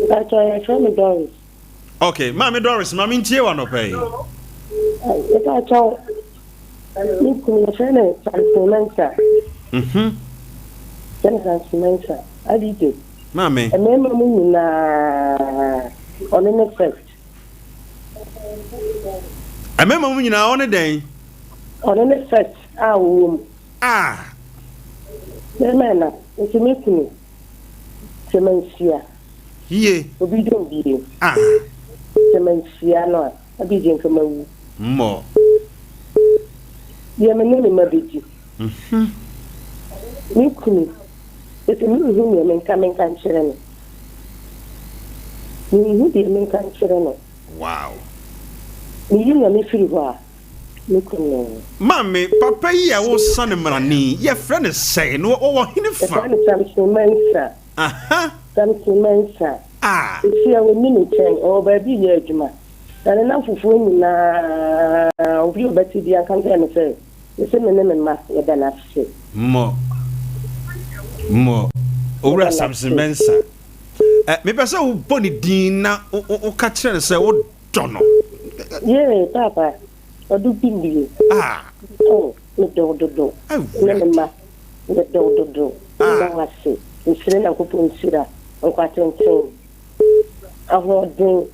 Pato I from Doris. Okay, mama Doris, mama ntie wa no pay. Me pato me ku me fene transformation. Transformation. Adite. Mama. E me mu na on the first. I remember when you are on a day. On the first, the man, it's a meeting. Semencia. Ye. We don't be. Semencia, no, a big gentleman. More. You are my name, my baby. Meeting. It's a new human coming country. You be a main country. Wow. Me free wa. Mommy, papa ya wo son mrani. Your friend is saying no o hine fa. Something mensa. Aha. Something mensa. If you are winning chain or baby yejuma. Dan na fufu ni na obi obeti dia kan say. You say me name ma ya da na say. Mo. Owura something mensa. Me pesa wo boni din na o ka kire say wo dono. Yeah, papa. Odu bimbi. Oh, me do. Ma. Me do. Na wase. Nsire na kopo nsira. Nkwatenten. Ahodin.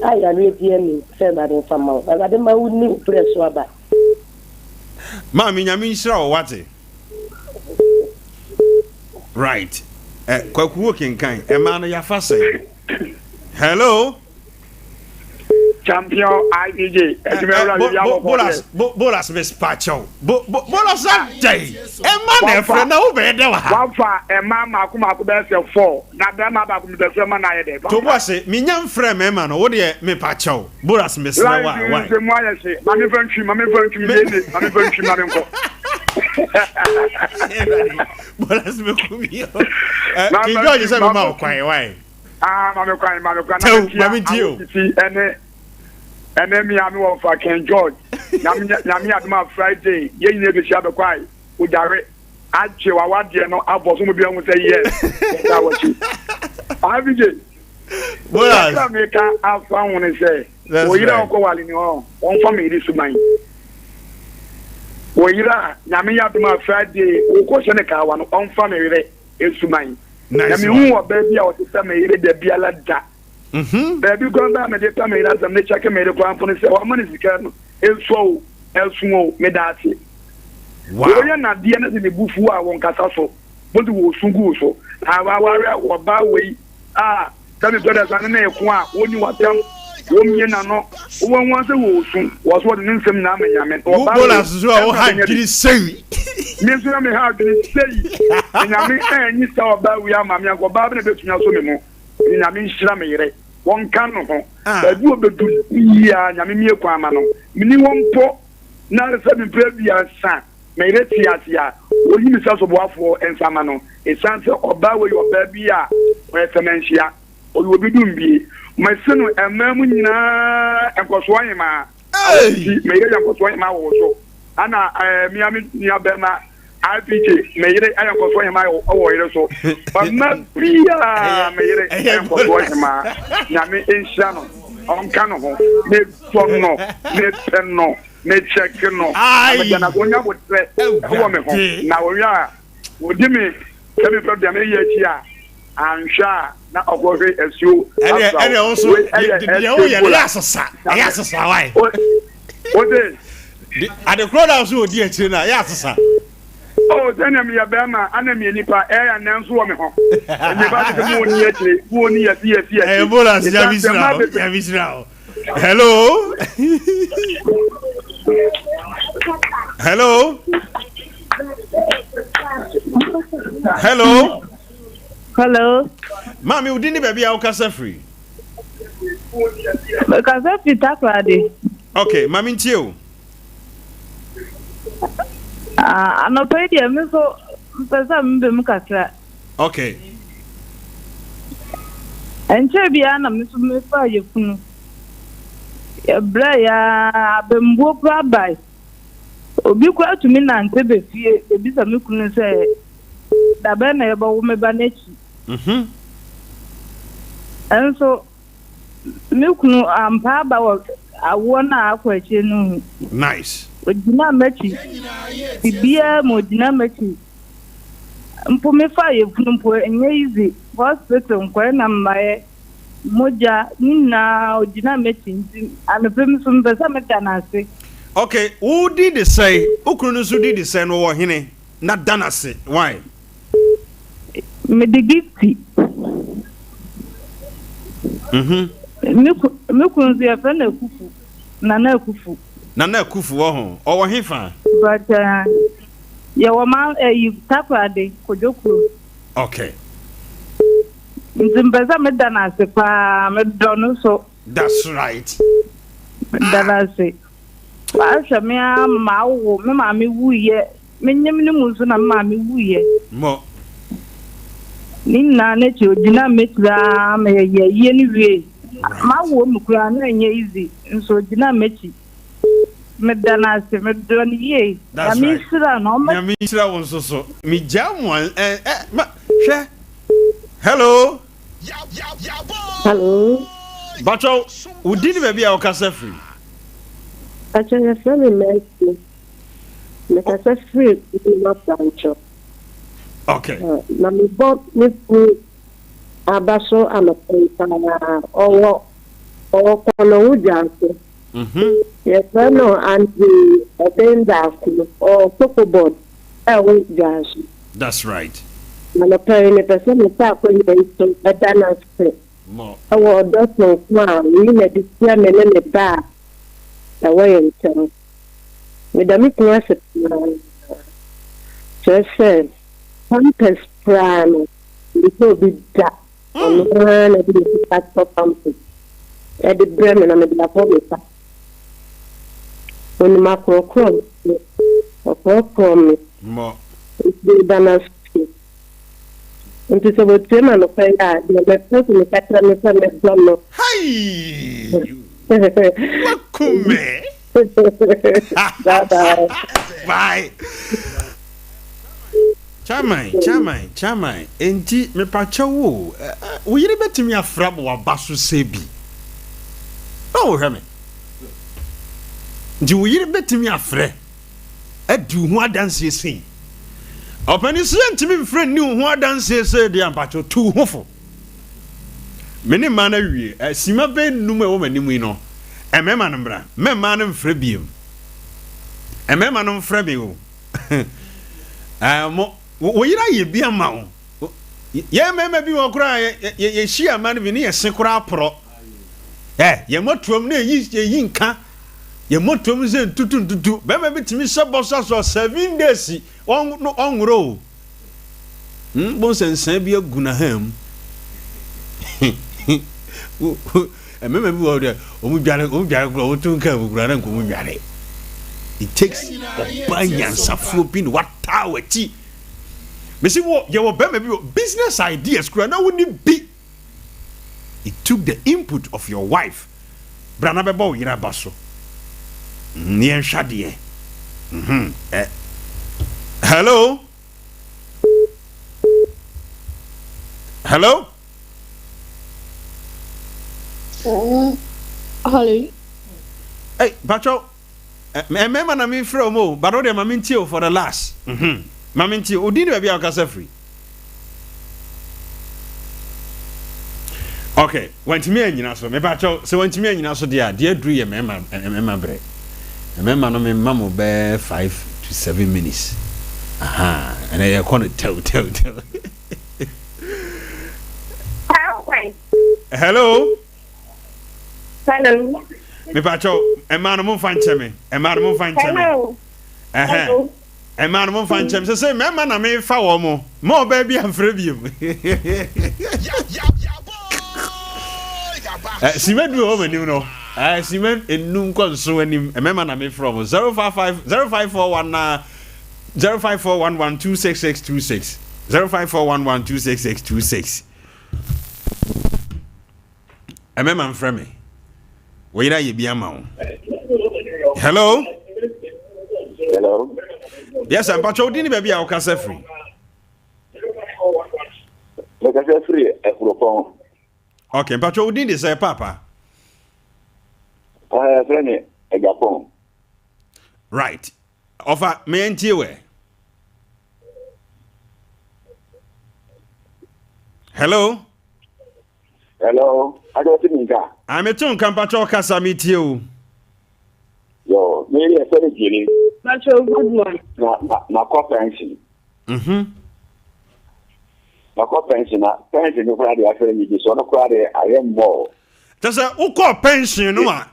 Aya ready me. Say na den fama. Aga de ma wuni press so aba. Mami nyami nsira o wate. Right. Kwaku wo kenkan. E ma no ya fa say. Hello. Champion Ibj. Bolas Miss Pacho. Bolas day. Man, friend, no better. One for a mamma, come up with 4. Not the mamma with the German idea. To was it, me young friend, man, what do you me Pacho? Bolas Miss Why? Mammy French, Bolas me. Enjoy yourself, Mamma. Why? Mammy, you. And then me, I'm off for Ken George. Yami at my Friday, ye never shadow cry. Would direct. Actually, I want you know, I was going to be able to say yes. That was you. Ibj. Well, I make a found when I say, well, you don't go in your own. One for me, this is mine. Well, you are Yami at my Friday, who question a car one on family is mine. Yami, who baby, I was to say, the Biala. Baby, go down and tell me that I'm checking me the company. Say, what money is the so elsewhere, Medati. Wow, you're not the end of the bufu. I won't cut off. But you soon go so. I war about way. Tell me, brothers, and then when you want them, women are not. One wants a woman was what an instant name. As well, how did he say? Miss me, how did he say? And I mean, and you saw about we are mamma, go Babin a bit to know. I mean, Shramere, one cannon, but you be good. Yeah, Yammy Quamano. Mini one po, not a 7 previous son. May let ya, will you miss us of Waffle and Samano? A sansa or Bawa your baby, where Sementia, or you will be doing be. My son and Mamma and Coswayma. May I Coswayma also. Anna, Miami near Bema. Ibj, may I am for my oil so, but not be may I am for my Yami in Shannon on Canovo, make from no, make pen no, make check no. I would say, woman, now we are. Would you mean, tell me from the Mayor, I'm sure not of what as you, and also, yes, why? What is? At the crowd house, dear China, yes, sir. Oh, then I'm your bama, and I'm your nipa, and then so me home. And the body of the moon yet, yes. Ebola, Javis now. Hello? Hello? Hello? Hello? Mami, you didn't baby our casa free. Casa free, that's ready. Okay, Mami, you. I'm not ready. I'm so. Okay. And Chebiana, Miss Mifa, you can. Braya, Bembo Rabbi. Obi kwa to me na ntebe fie ebi sa me kunu se da be na eba wo me ba nachi enso me kunu ampa ba wo awo na akwache nu nice ojina machi bibia mo ojina machi mpo me fa ye kunu mpo enye easy hospital nkwa na mmae moja nina ojina machi nti anepem so mbesa meta na ase. Okay, who did the say? Ukrunusu did the say no wahine. Not danase. Why? Me the gifty. Me kunzi ya fene kufu. Nana kufu. Nana kufu waho. O wahifa. But ya wama you takwade kojokuru. Okay. Nzimbeza me danase pa me donu so. That's right. Danase. Asha me ma wo me ma me wuye menyem ne mu so na ma me wuye mo ni na ne ti odina metira me ye ni wie ma wo mu kura na enye easy nso odina mechi me dana se me don ye ya mi sira no ma mi sira won so mi jam one ma hwe hello Bacho udini baby a okasa free Actually, I'm very mercy. Because I'm free in my branch. Okay. Na me bought me food. Abaso and a paper or kono ujanse. Yes, I know, and the attendant or cocoa board. I won't judge. That's right. And a parent, if I send a pack when you a dana split. More. I will not know, we need to see a man in the back. Away and tell me the meeting just said, Pampers Prime, before be that on one of the fat for something. At the Bremen on the Black when the macro crumb or crumb more. It's the banner. Into the team and the person is at the Hey! Bye. Chamai. Enti me pacha wo. Wo yiri betimi afrab wa baso sebi. Oh, heme. Ndi wo yiri betimi afre. Adu ho adanse sei. Opani se ntimi mfre ni ho adanse sei de ampacho tu hofo. Meni mana wie sima be num e wo manimu yi no emema no mbra mema no mfra biem emema no mfra bi wo mo wo yira ye bia ma wo ye mema bi wo kura ye hia ma no bi ne ye se kura apro ye motuom na yi nka ye motuom ze ntutu bema bi timi se bossa so 7 days onwuro bon sensan bi aguna ham Remember we were it takes a banyan safropin what tower tea. Me see what you were business ideas now wouldn't be. It took the input of your wife. Branabebo Yirabaso. Nien Shadie. Hello? Hello? Hello. Hey, Bacho. Remember na me from mo, but ode mamintio for the last. Mamintio, udini be akasa free. Okay, went me anyina so. Me Bacho, so went me anyina so dia dru ye mema bre. Mema no me mamu be 5 to 7 minutes. Aha, and I call it tell. Hello. Hello. Me pacho, a man mo fan cheme. A man mo fan cheme. Hello. Hello. A man mo fan cheme. Say me man na me fa wo mo. Mo baby am free bi. Simen do o menu no. Simen enum konso anim. E me man na me from 0541 0541126626 0541126626. A man from me. Where are you be amount? Hello? Hello? Yes, I'm Pacho Dini baby, I'll cast free. Like I said, free, okay, Pacho Dini say Papa. Friend, a Japon. Right. Offer me and you. Hello? Hello? I don't think I'm a tune Campacho Casa meet you. Yo, maybe a very gilly. That's a good one. Not pension. Not pension, pension, no Friday, I feel you so no Friday, I am more. That's a uko pension, no.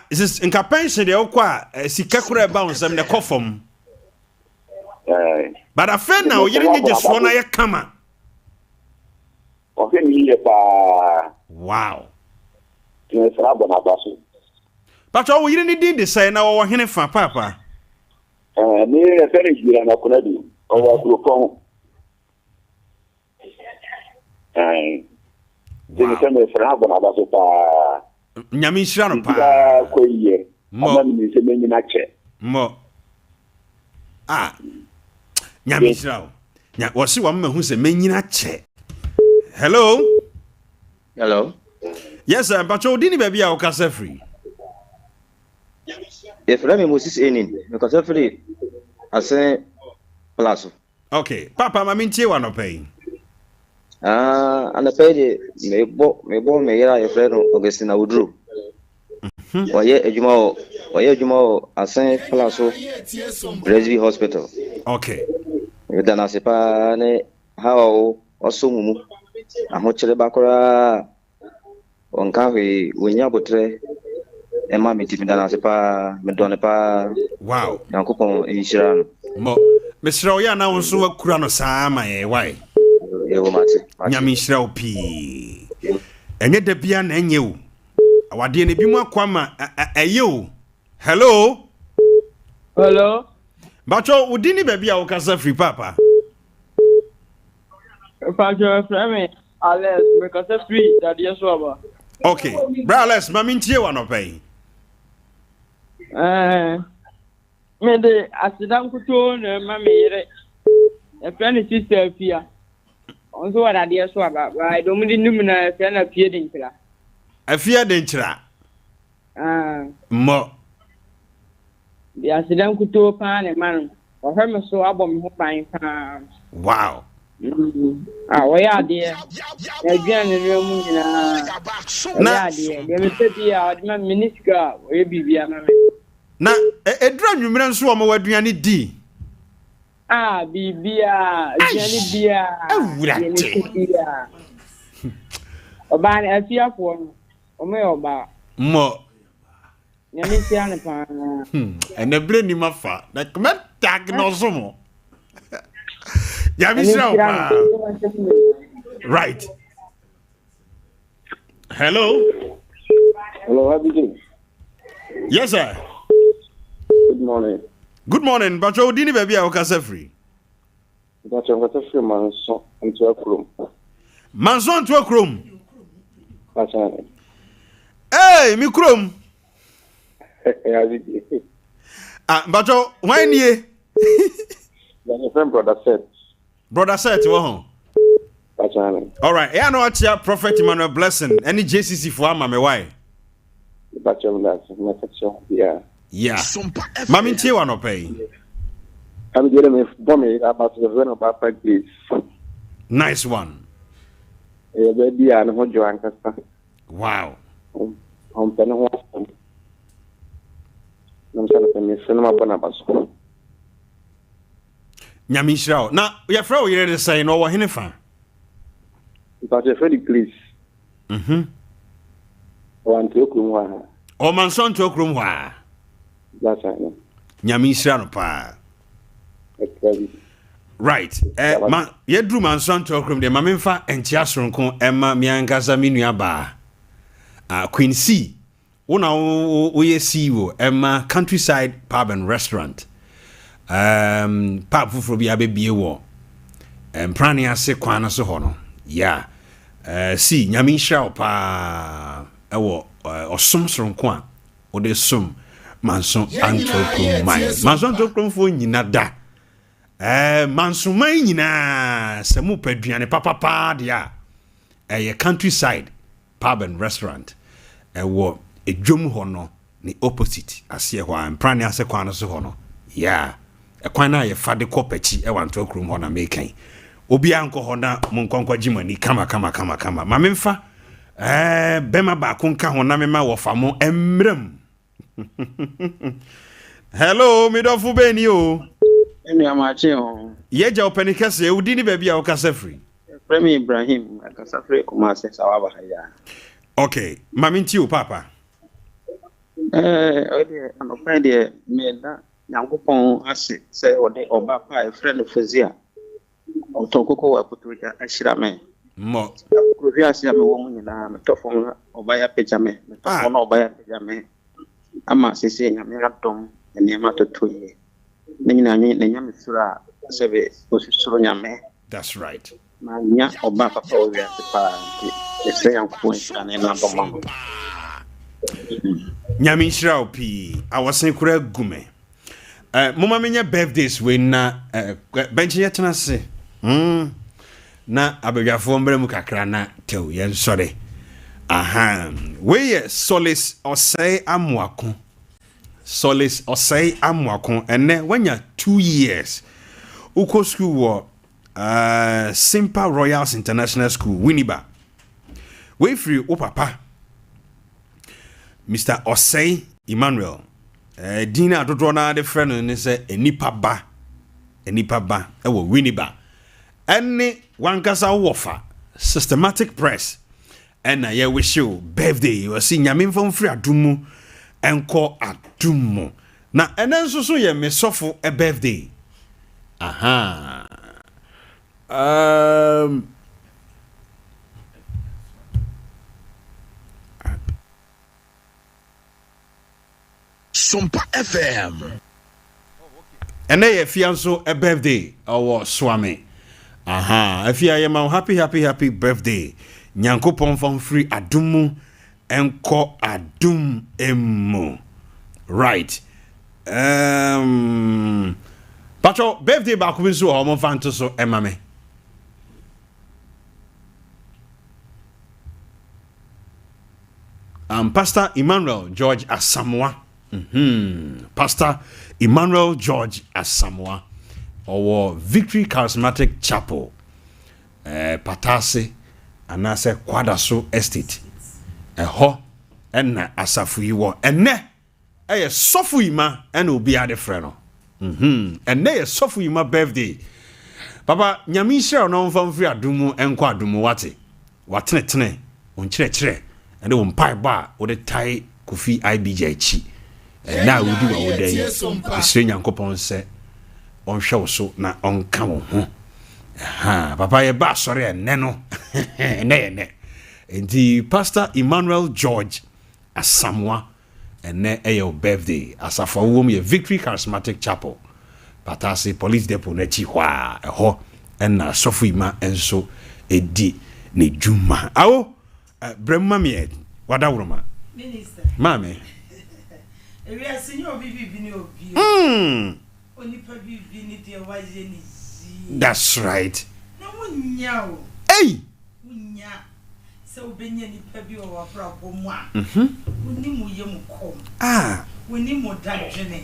This in pension, the Oqua, Sikakura bounce and the coffin. But I feel now, you didn't just want to come. Wow. But all we didn't need to say now, or any for Papa. Me a very good and I could do. Over to phone. Then send me for Abba. Nyamishan pa. Mo. Ah. Nyamishan. Was she one who's a menina che? Hello? Hello? Yes, sir, but you didn't baby our casa free. If Remy Moses in, because free, I say, Plazo. Okay, Papa, I mean, you want to pay. And the pay may bore me, a friend of Augustina Woodrow. Why, Jumo, I say, Plazo, Resby Hospital. Okay. Then I say, how also. Ahochele bakora onkawe wenya botre ema mitifida na sepa medone pa wow yankopon inshira mo mesra oya na wonso wakura no saama why yewo mate nyamishira opi enye da bia na enye wo awade ne bi mu akwama eye wo hello bacho udini baby a ukasa free papa Pacho frame Alex because free that yes waba. Okay, bra Alex, mami ntie wa no pay. Me de asidan kuto na mami yere. E friend sister fia. Onso wa that yes waba. Ba do mu di nim na fia na fie din kira. Afia den kira. Mo. Di asidan kuto pa na man. O he me so abom ho pan pa. Wow. Why are there? Again, the room na me say dia the minister we bibia na me. Na edra nwumira nso o ma waduane di. Bibia, aduane bia. Awurate. Oba na afia ko no. O me oba. Mo. Nyame sia ne pa. Ene bre ni mafa. Na kma tag no so mo. Right. Hello. Hello, how are you doing? Yes, sir. Good morning. Good morning. But you didn't baby I can free. But you got free manson into a room. Manson to a room. Hey, me chrome. But you why nie? Your friend brother said. Brother said, all right. I know what your prophet Emmanuel blessing. Any JCC for mama why? Yeah. Yeah. Mami tie wa no pay. I'm getting me bomb about the run about 5 days. Nice one. Yeah, baby, I know you are. Wow. I'm telling you. I'm telling you, cinema Bonabas. Nyamishra. Now, your friend here is saying, no, what fan? But your friend, please. One to Kumwa. Oh, my son to Krumwa. That's right. Nyamishra no pa. Right. Man, ye drew man son to Krum de Mamimfa and Chiasron Emma Miangaza Minuaba. Queen C. Una we see you Emma Countryside Pub and Restaurant. Pub for be a baby war. Prania se kwana so hono. Yeah. See, Nyamisha pa osomsron kwa. Ode som manson antokrum mai. Manson antokrum fo nyina da. Mansumai nyina se mu paduane papa dia. Countryside Pub and Restaurant. Wo edwom hono ni opposite ase hwa Prania se kwana so hono. Yeah. Kwan na ye fade kopachi e wanto krum ho na mekan obi anko ho na monkonkwa gimani kama mamemfa bema ba konka ho na mema wo famo emrem. Hello midofu beni o eni amache o ye ja openi kase udi ni baabi a wo kasa free Premier Ibrahim akasa free kuma se sawaba haya. Okay maminti o papa ode anopa de me na Yankopon ase say ode oba pa e friend Fazia otokoko wa putuja ashira me mo krovia ase me wo nyina me tofon oba ya peja me tofon oba ya peja me ama sese nyame radom ne ma totoye ne nyina nya me sura sebe osuro nyame. That's right. Ma nya oba papa o ya pa e say Yankopon ne na bomam nyame shira opi awosen kura gume. Mama menya birthdays we na benchi yetena se na abegyafo mbere mu kakra na tew yen sore aha we Solace Osei Amuako ene wanya 2 years uko school wo Sompa Royals International School Winneba we free o papa Mr. Osei Emmanuel Dina dodo na de friend ne se enipa ba ewo Winneba ene wankasa wofa systematic press ena ye wish you birthday you see nyame mfom free adumu enko adumu na ene nso so ye mesofo e birthday aha Sompa FM. Ene ye fianso a birthday or swami. Aha, afia ye ma happy birthday. Nyankopon from free adumu enko adum emu. Right. Pacho birthday ba ko so o mo fanto so emame. Pastor Emmanuel George Asamoah. Pastor Emmanuel George Asamoah or Victory Charismatic Chapel Patase anase Kwadaso Estate ho enna asafu yiwo enne eye sofu yima ena obi ade frɛ no enne ye sofu yima birthday papa nyame hira no mfa mfiri adumu enko adumu watene onkyerɛkyerɛ ene wo mpai ba wo de tai Kofi Ibj achi na wudi wa wodai esre nyankopɔn sɛ ɔnhwɛ wo so na ɔnka wo ho papa ye ba sɔre enne no enne enti Pastor Emmanuel George Asamoah enne your birthday asafo wo ye Victory Charismatic Chapel Patase Police Depot na chi hwa ɛhɔ ɛna sɔfo ima enso edi ne dwuma awo bremma me wada woroma Minister mame we are senior bibi ni obi onipa bibi ni de waje ni that's right na munya o hey munya se obenya nipa bi o wafra bomu a woni mu yem kom woni mu dadwene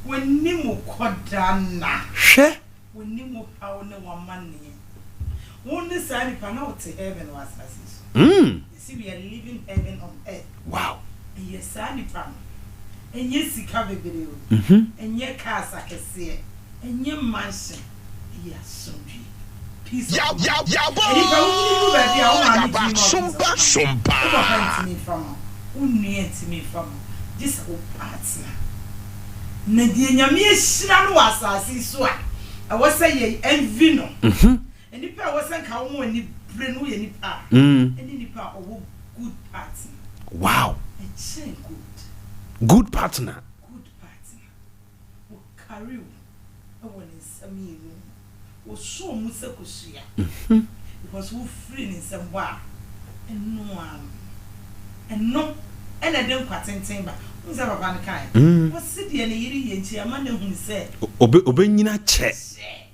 woni mu kodana hwe woni mu pawo ne wamane woni sa nipa na wote heaven was assist see we are living heaven on earth wow yes sa nipa enye sika bebere o enye car sakese and your mansion. Yes, so peace. This whole partner. Nadia Nyame was so I was saying envy no. And if I wasn't how many brain any part, any part of good partner. Wow. Good partner. Good partner. Who carry you. When it's a mean. Who so musakusia. Because who free in some bar. And no one. And no. And I don't quite think about. Who's ever van kind? What's city and a year and a man who said, Obenina check.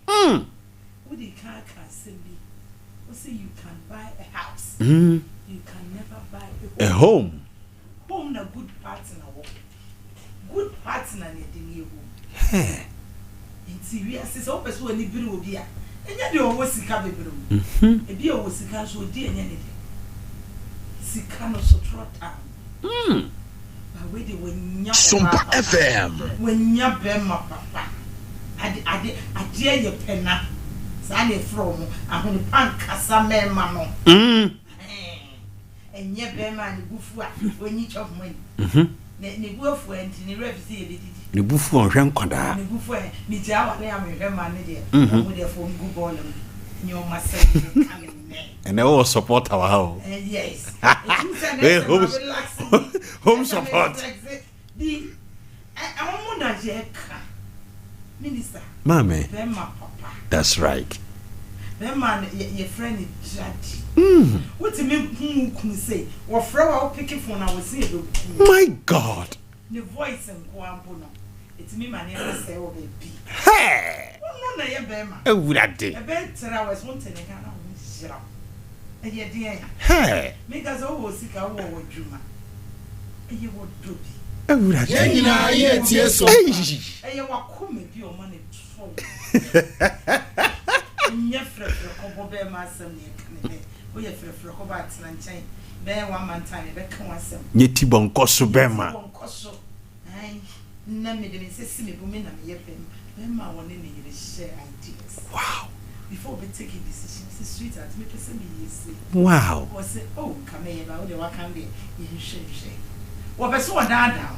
What the car can say me? What say you can buy a house? You can never buy a home. Home, a good partner. Good partner, the new home. In serious, it's always when you will be. And yet you always see cabin room. A beer was a casual dear and anything. Sicano so trot town. Sompa FM. When you're Bema Papa, I dare your penna. Sally from a honey punk Casame Mamma. And yet Bema and Buffua when each of money. The wolf went in the refugee. The Buffo and Ranconda. The Buffo, Nijawa, I am her man, with their phone good ball. You must say, and they all support our house. Yes. Home support. Minister. Mammy. That's right. That man, your friend is judge. What do you mean? Say, or throw out picking phone. I was saying, my God. The voice and Guampono. It's me, my name is say, oh, baby. Hey! No, no, Bema. Oh, would I do? I bet I was wanting a gun. And yet, dear, hey, make us all sick. I won't do my. And you would do. Oh, would I do? Yes, and you are coming your money. And your friend, bear my son, we are for Hobart and chain. Bear 1 man time, back one some. Yetibon Cosso Bema. Ay, none didn't say me, women, and yet, Bema wanted me to share ideas. Wow. Before we take a decision, it's sweet at me to say, wow. Was say, oh, come here, about the can be in shame. What I saw down.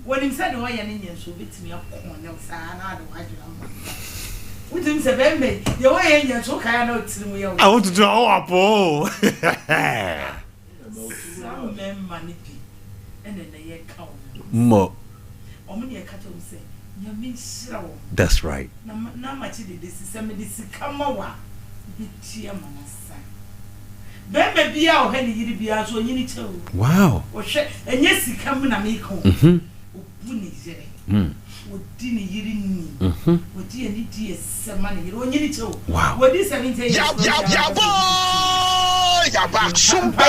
When he said, oh, an Indian should beat me up on no side, I don't want to. With him, say, baby, the way Indians so kind of to me. I want to draw up. Oh, some men money, and then they count more. Omni a cattle say, you mean slow. That's right. Now, much did this is some medicine come over. Be cheer, manasa. Ben may be our head, you be out so you need to. Wow. Or share, and yes, he come in a make home. Would dinner you didn't mean. Would dear need some money, you don't need to. Wow. What is 7 days? Yabba, Sompa.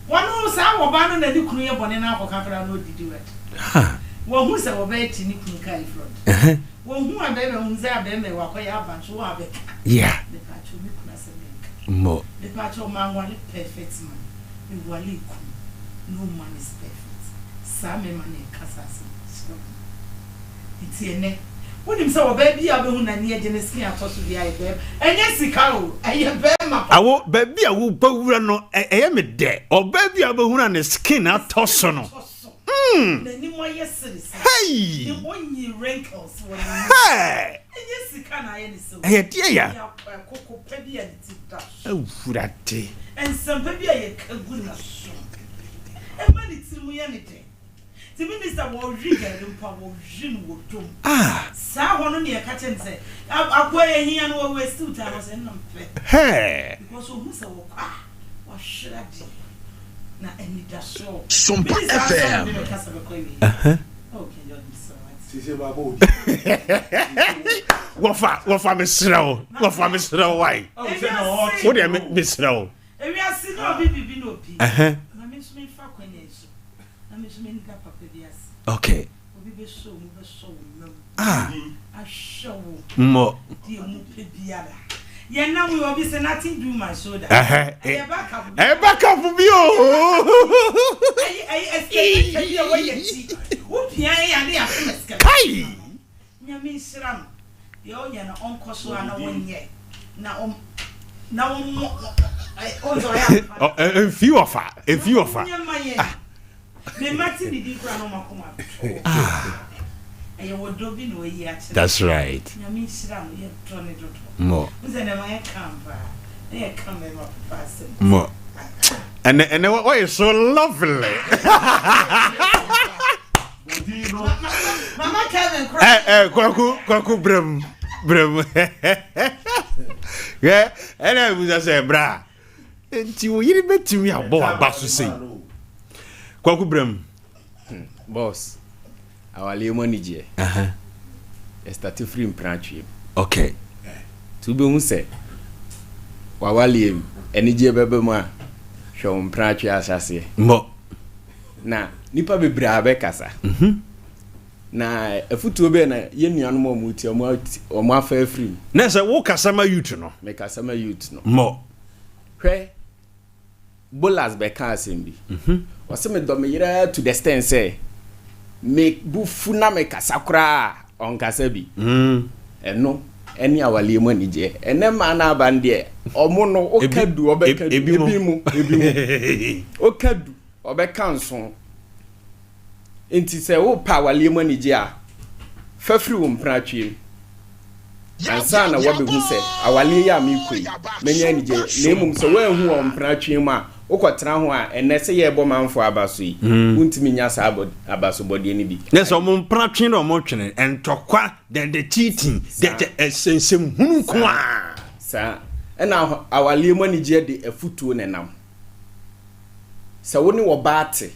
One who's our banner and you create one and our capital no did it. One who's our bed in Nikai front. One who are baby who's there, baby, walk away up and show up. Yeah. The patch of Nicholas more. The patch of man one perfect man. The Waliku. No man is perfect. Some money Cassas. It's a neck. When him saw a baby, I will not near Genesis. I thought to be a babe. And yes, he cow. I won't baby. I will go no. I am a day. Or baby, I will run a skin out tossono. Hey! The 1 year wrinkles. Hey! Yes, he can. I am so. Hey, dear. Cocoa baby and oh, that day. And some baby a good nation. And when it's in reality. The minister will read and power Jim would do. Ah, Sa one near catch and say, I'll wear here and always 2 times and not hey, because who so what should I do? Now, and it does so. Sompa FM. What for Miss Row? What for Miss Row? Why? What do you make Miss Row? And we are seeing no baby no pee. Uh-huh. Okay. Ah. More. Yeah, now we will be saying nothing do my shoulder. Back up for me. Oh. nyame sram ye onya na onkoso ana wonye na if you offer me mati ni di kura no makoma aye wodobi no yi ache that's right nyame sram ye trone dodo mo nzene ma ye kamba ye kamba ma pass mo and what is so lovely Mama Kevin cry. Kwaku brem. Yeah, and I was say bra. Enti wo yiri betimi abo abaso sei. Kwaku brem. Boss. Awale money je. Start free mpratwe. Okay. To be hu say. Wawale eni je bebe mu a hwe mpratwe asase. Mo. Na nipa bebre abekasa. Na efutuo be na ye nuanom omuti omu afa free. Na say wo kasama youth no. Me kasama youth no. Mo. Hwe bolas be ka asembi. Wase me do me yira to the stand say me bufu na me kasakura on kasabi. Eno eni awale mu anije. Ene ma na abande omo no okadu obekadu ebimu. Okadu obeka nso. Enti se wo pa awale mu anije a fafiri wo mpratwe. Ansa na wabe hu se awale ya me koi menya anije na emum se wa hu wo mpratwe mu a ukotena ho a enese ye bo manfo abaso yi untimi nya sa abaso bode ni bi na so mo mpratwe no mo twene entokwa the cheating the essensem hunu ko a sa ena awale mu ni je de afutuo nenam sa woni wo baate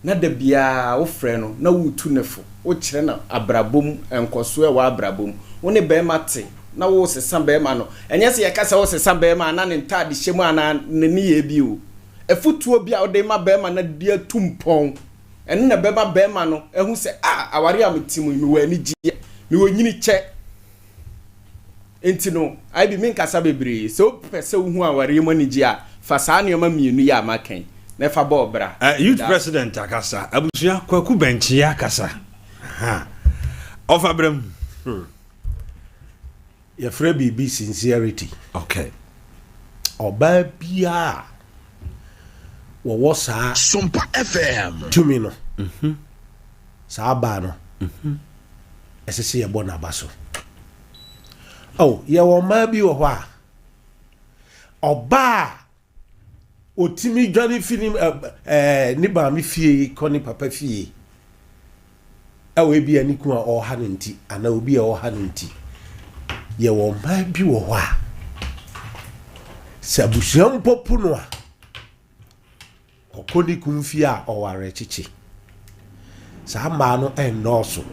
na da bia wo frɛ no na wutu nefo wo kyerɛ na abrabom enkoso e wa abrabom woni be mate na wo sesa be ma no enye se yakasa wo sesa be ma na ne ntade hyemu ana ne ne ye bi o efutuo bi a wo de ma be ma na dia tumpon ene na be ma be ma no ehu se aware am timu mi wani gye mi wonyini che enti no ai bi min kasa bebre so pese wo hu aware mo ni gye a fa saa ne ma mienu ya makan na fa ba obra youth president akasa abusua kwaku benchi ya akasa ofa brem your friend be sincerity. Okay. Oba bia wo sa Sompa FM. Tumi no. Sa ba no. Esese ye bona baso. Oh, ye wo ma bi wo ho a. Oba otimi dwane film ni ba mi fie ko ni papa fie. Awe bi ani ku a o ha nti ana obi a o ha nti. Ye wo ma bi wo ho a sabusiam popuno a kokoni kumfi a oware chichi sa ma no enoso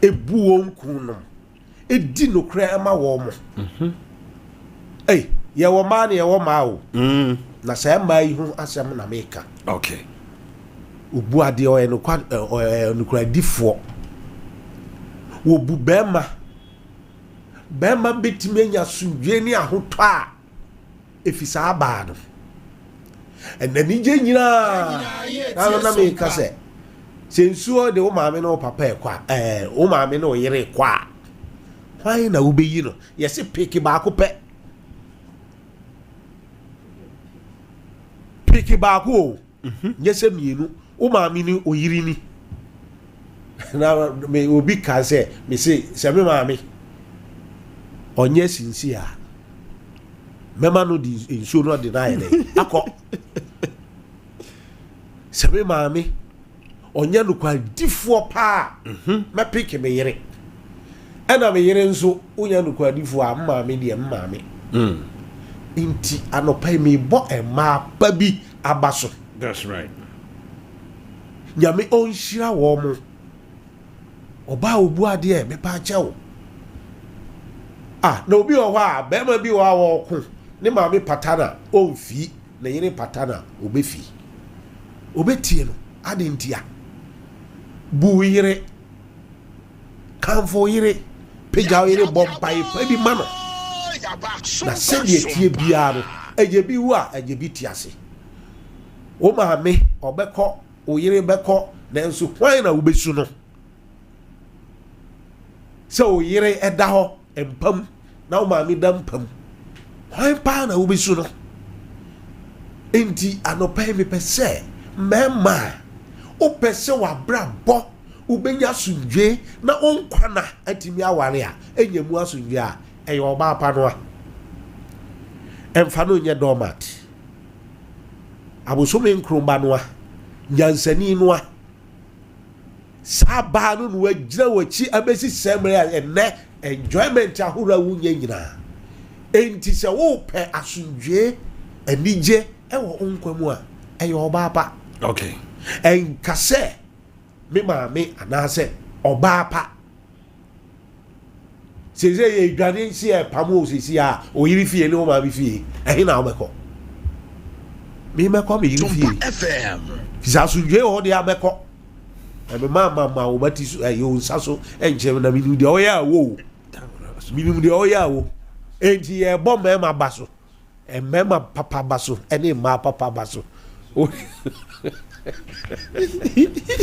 ebu won kun no edi no kra ma wo mo ye wo ma ne ye wo ma o na sa ma yi hu asem na meka okay obu ade o eno kwa no kra difo wo bu bema betime nya sudwe ni ahoto a efisa aba no enani je nyina na me ka se sensuo de o maame no papa e kwa o maame no yere kwa hwan na wo beyi no yesi piki ba ko pe piki ba ko nyese mienu o maame ni o yiri ni na me obi ka se me se me maame onye sinsi a mema no di insu no deny le akọ sebe maami onye no kwa difo pa me pick me yere ena me yere nso onye no kwa difo a maami de maami inti anopai me bo e ma pa bi abaso that's right nyame onhira wo mo oba obu ade e me pa chawo na obi o wa be ma bi wa wo ku ne maami patana onfi na yere patana obefi obetie no ade ntia bu yere kanfo yere peja yere bompai pa bi ma no na se die tie bia no eje bi wu a eje bi tiase o maami obekọ o yere bekọ na nso hwan na obesu no so yere eda ho empam na o ma mi da mpam hwan pa na wo besu no enti anopa mi pese mema o pese wa bra bo u benya sunje na onkwana atimi aware a enyemu asunje a eyo ba pa no a emfa no nye domat abosome nkromba no a nyansani no a saba no no agira wachi abesi semre a enne enjoyment ahura wunya nyina enti se wo pe asunje anije ewo onkwamu a eyo ba pa okay enkase me maame anase oba pa seze ye dwane si e pamo sisi a oyiri fie ne o ma bi fie ehin na obeko me meko me yiri fie FM fisasunje o de abeko e me mama o bati so yo nsaso enche na mi de o ya wo mi de o ya wo enti e bo me ma baso e me ma papa baso ene ma papa baso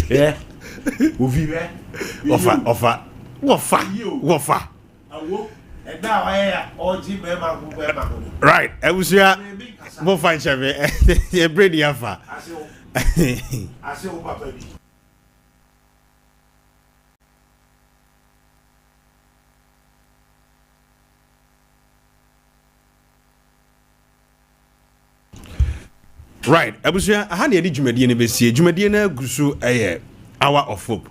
yeah ovive ofa awo e da wa ya oji me ma go right ebusia mo fan cheve e bredi afa ase o papa bi right ebusia aha na yedi dwumadie ne besie dwumadie na gusu hour of hope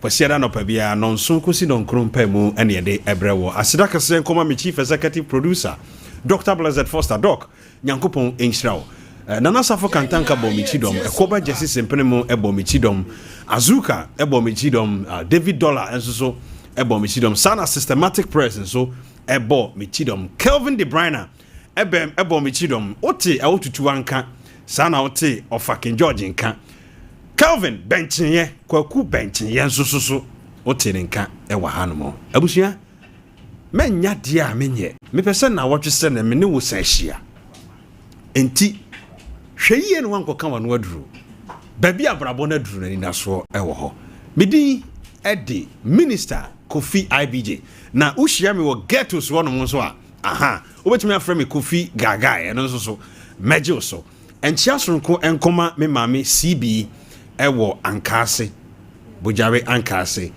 kwasiada no pa bia nonso kosi no nkrompa mu ene yede ebrewo asida kase nkoma me chief executive producer Dr. Blessed Foster Doc nyankopon enhirawo nana safo kantanka bo michidom ekoba jesi sempene mu ebo michidom azuka ebo michidom David Dollar enso ebo michidom sana systematic presence so ebo michidom Kelvin De Bruyne ebo michidom oti awotutu anka sana oti ofakin George nka Kelvin benchenye kwaku benchenye nsososo oti nka ewa hanumo abusia menya dia menye mepese na wotwese na me ne wo sanhia enti hweyie no wanko kan wano aduru babi abrabo na aduru na naso ewo ho medi edi Minster Ibj na ushia me wo getos wono mo so a aha obetumi afre me Kofi Gaga no so meje so enchia sonko enkoma me mame CB ewo ankase bojare ankase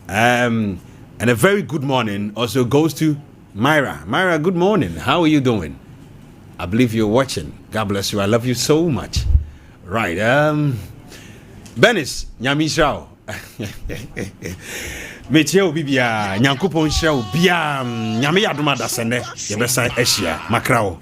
and a very good morning also goes to Myra, good morning. How are you doing? I believe you're watching. God bless you. I love you so much. Right. Benis, nyami shao. Metia bibia, nyankopon shao bia, nyami aduma da sene. Yebesa Asia, makrao.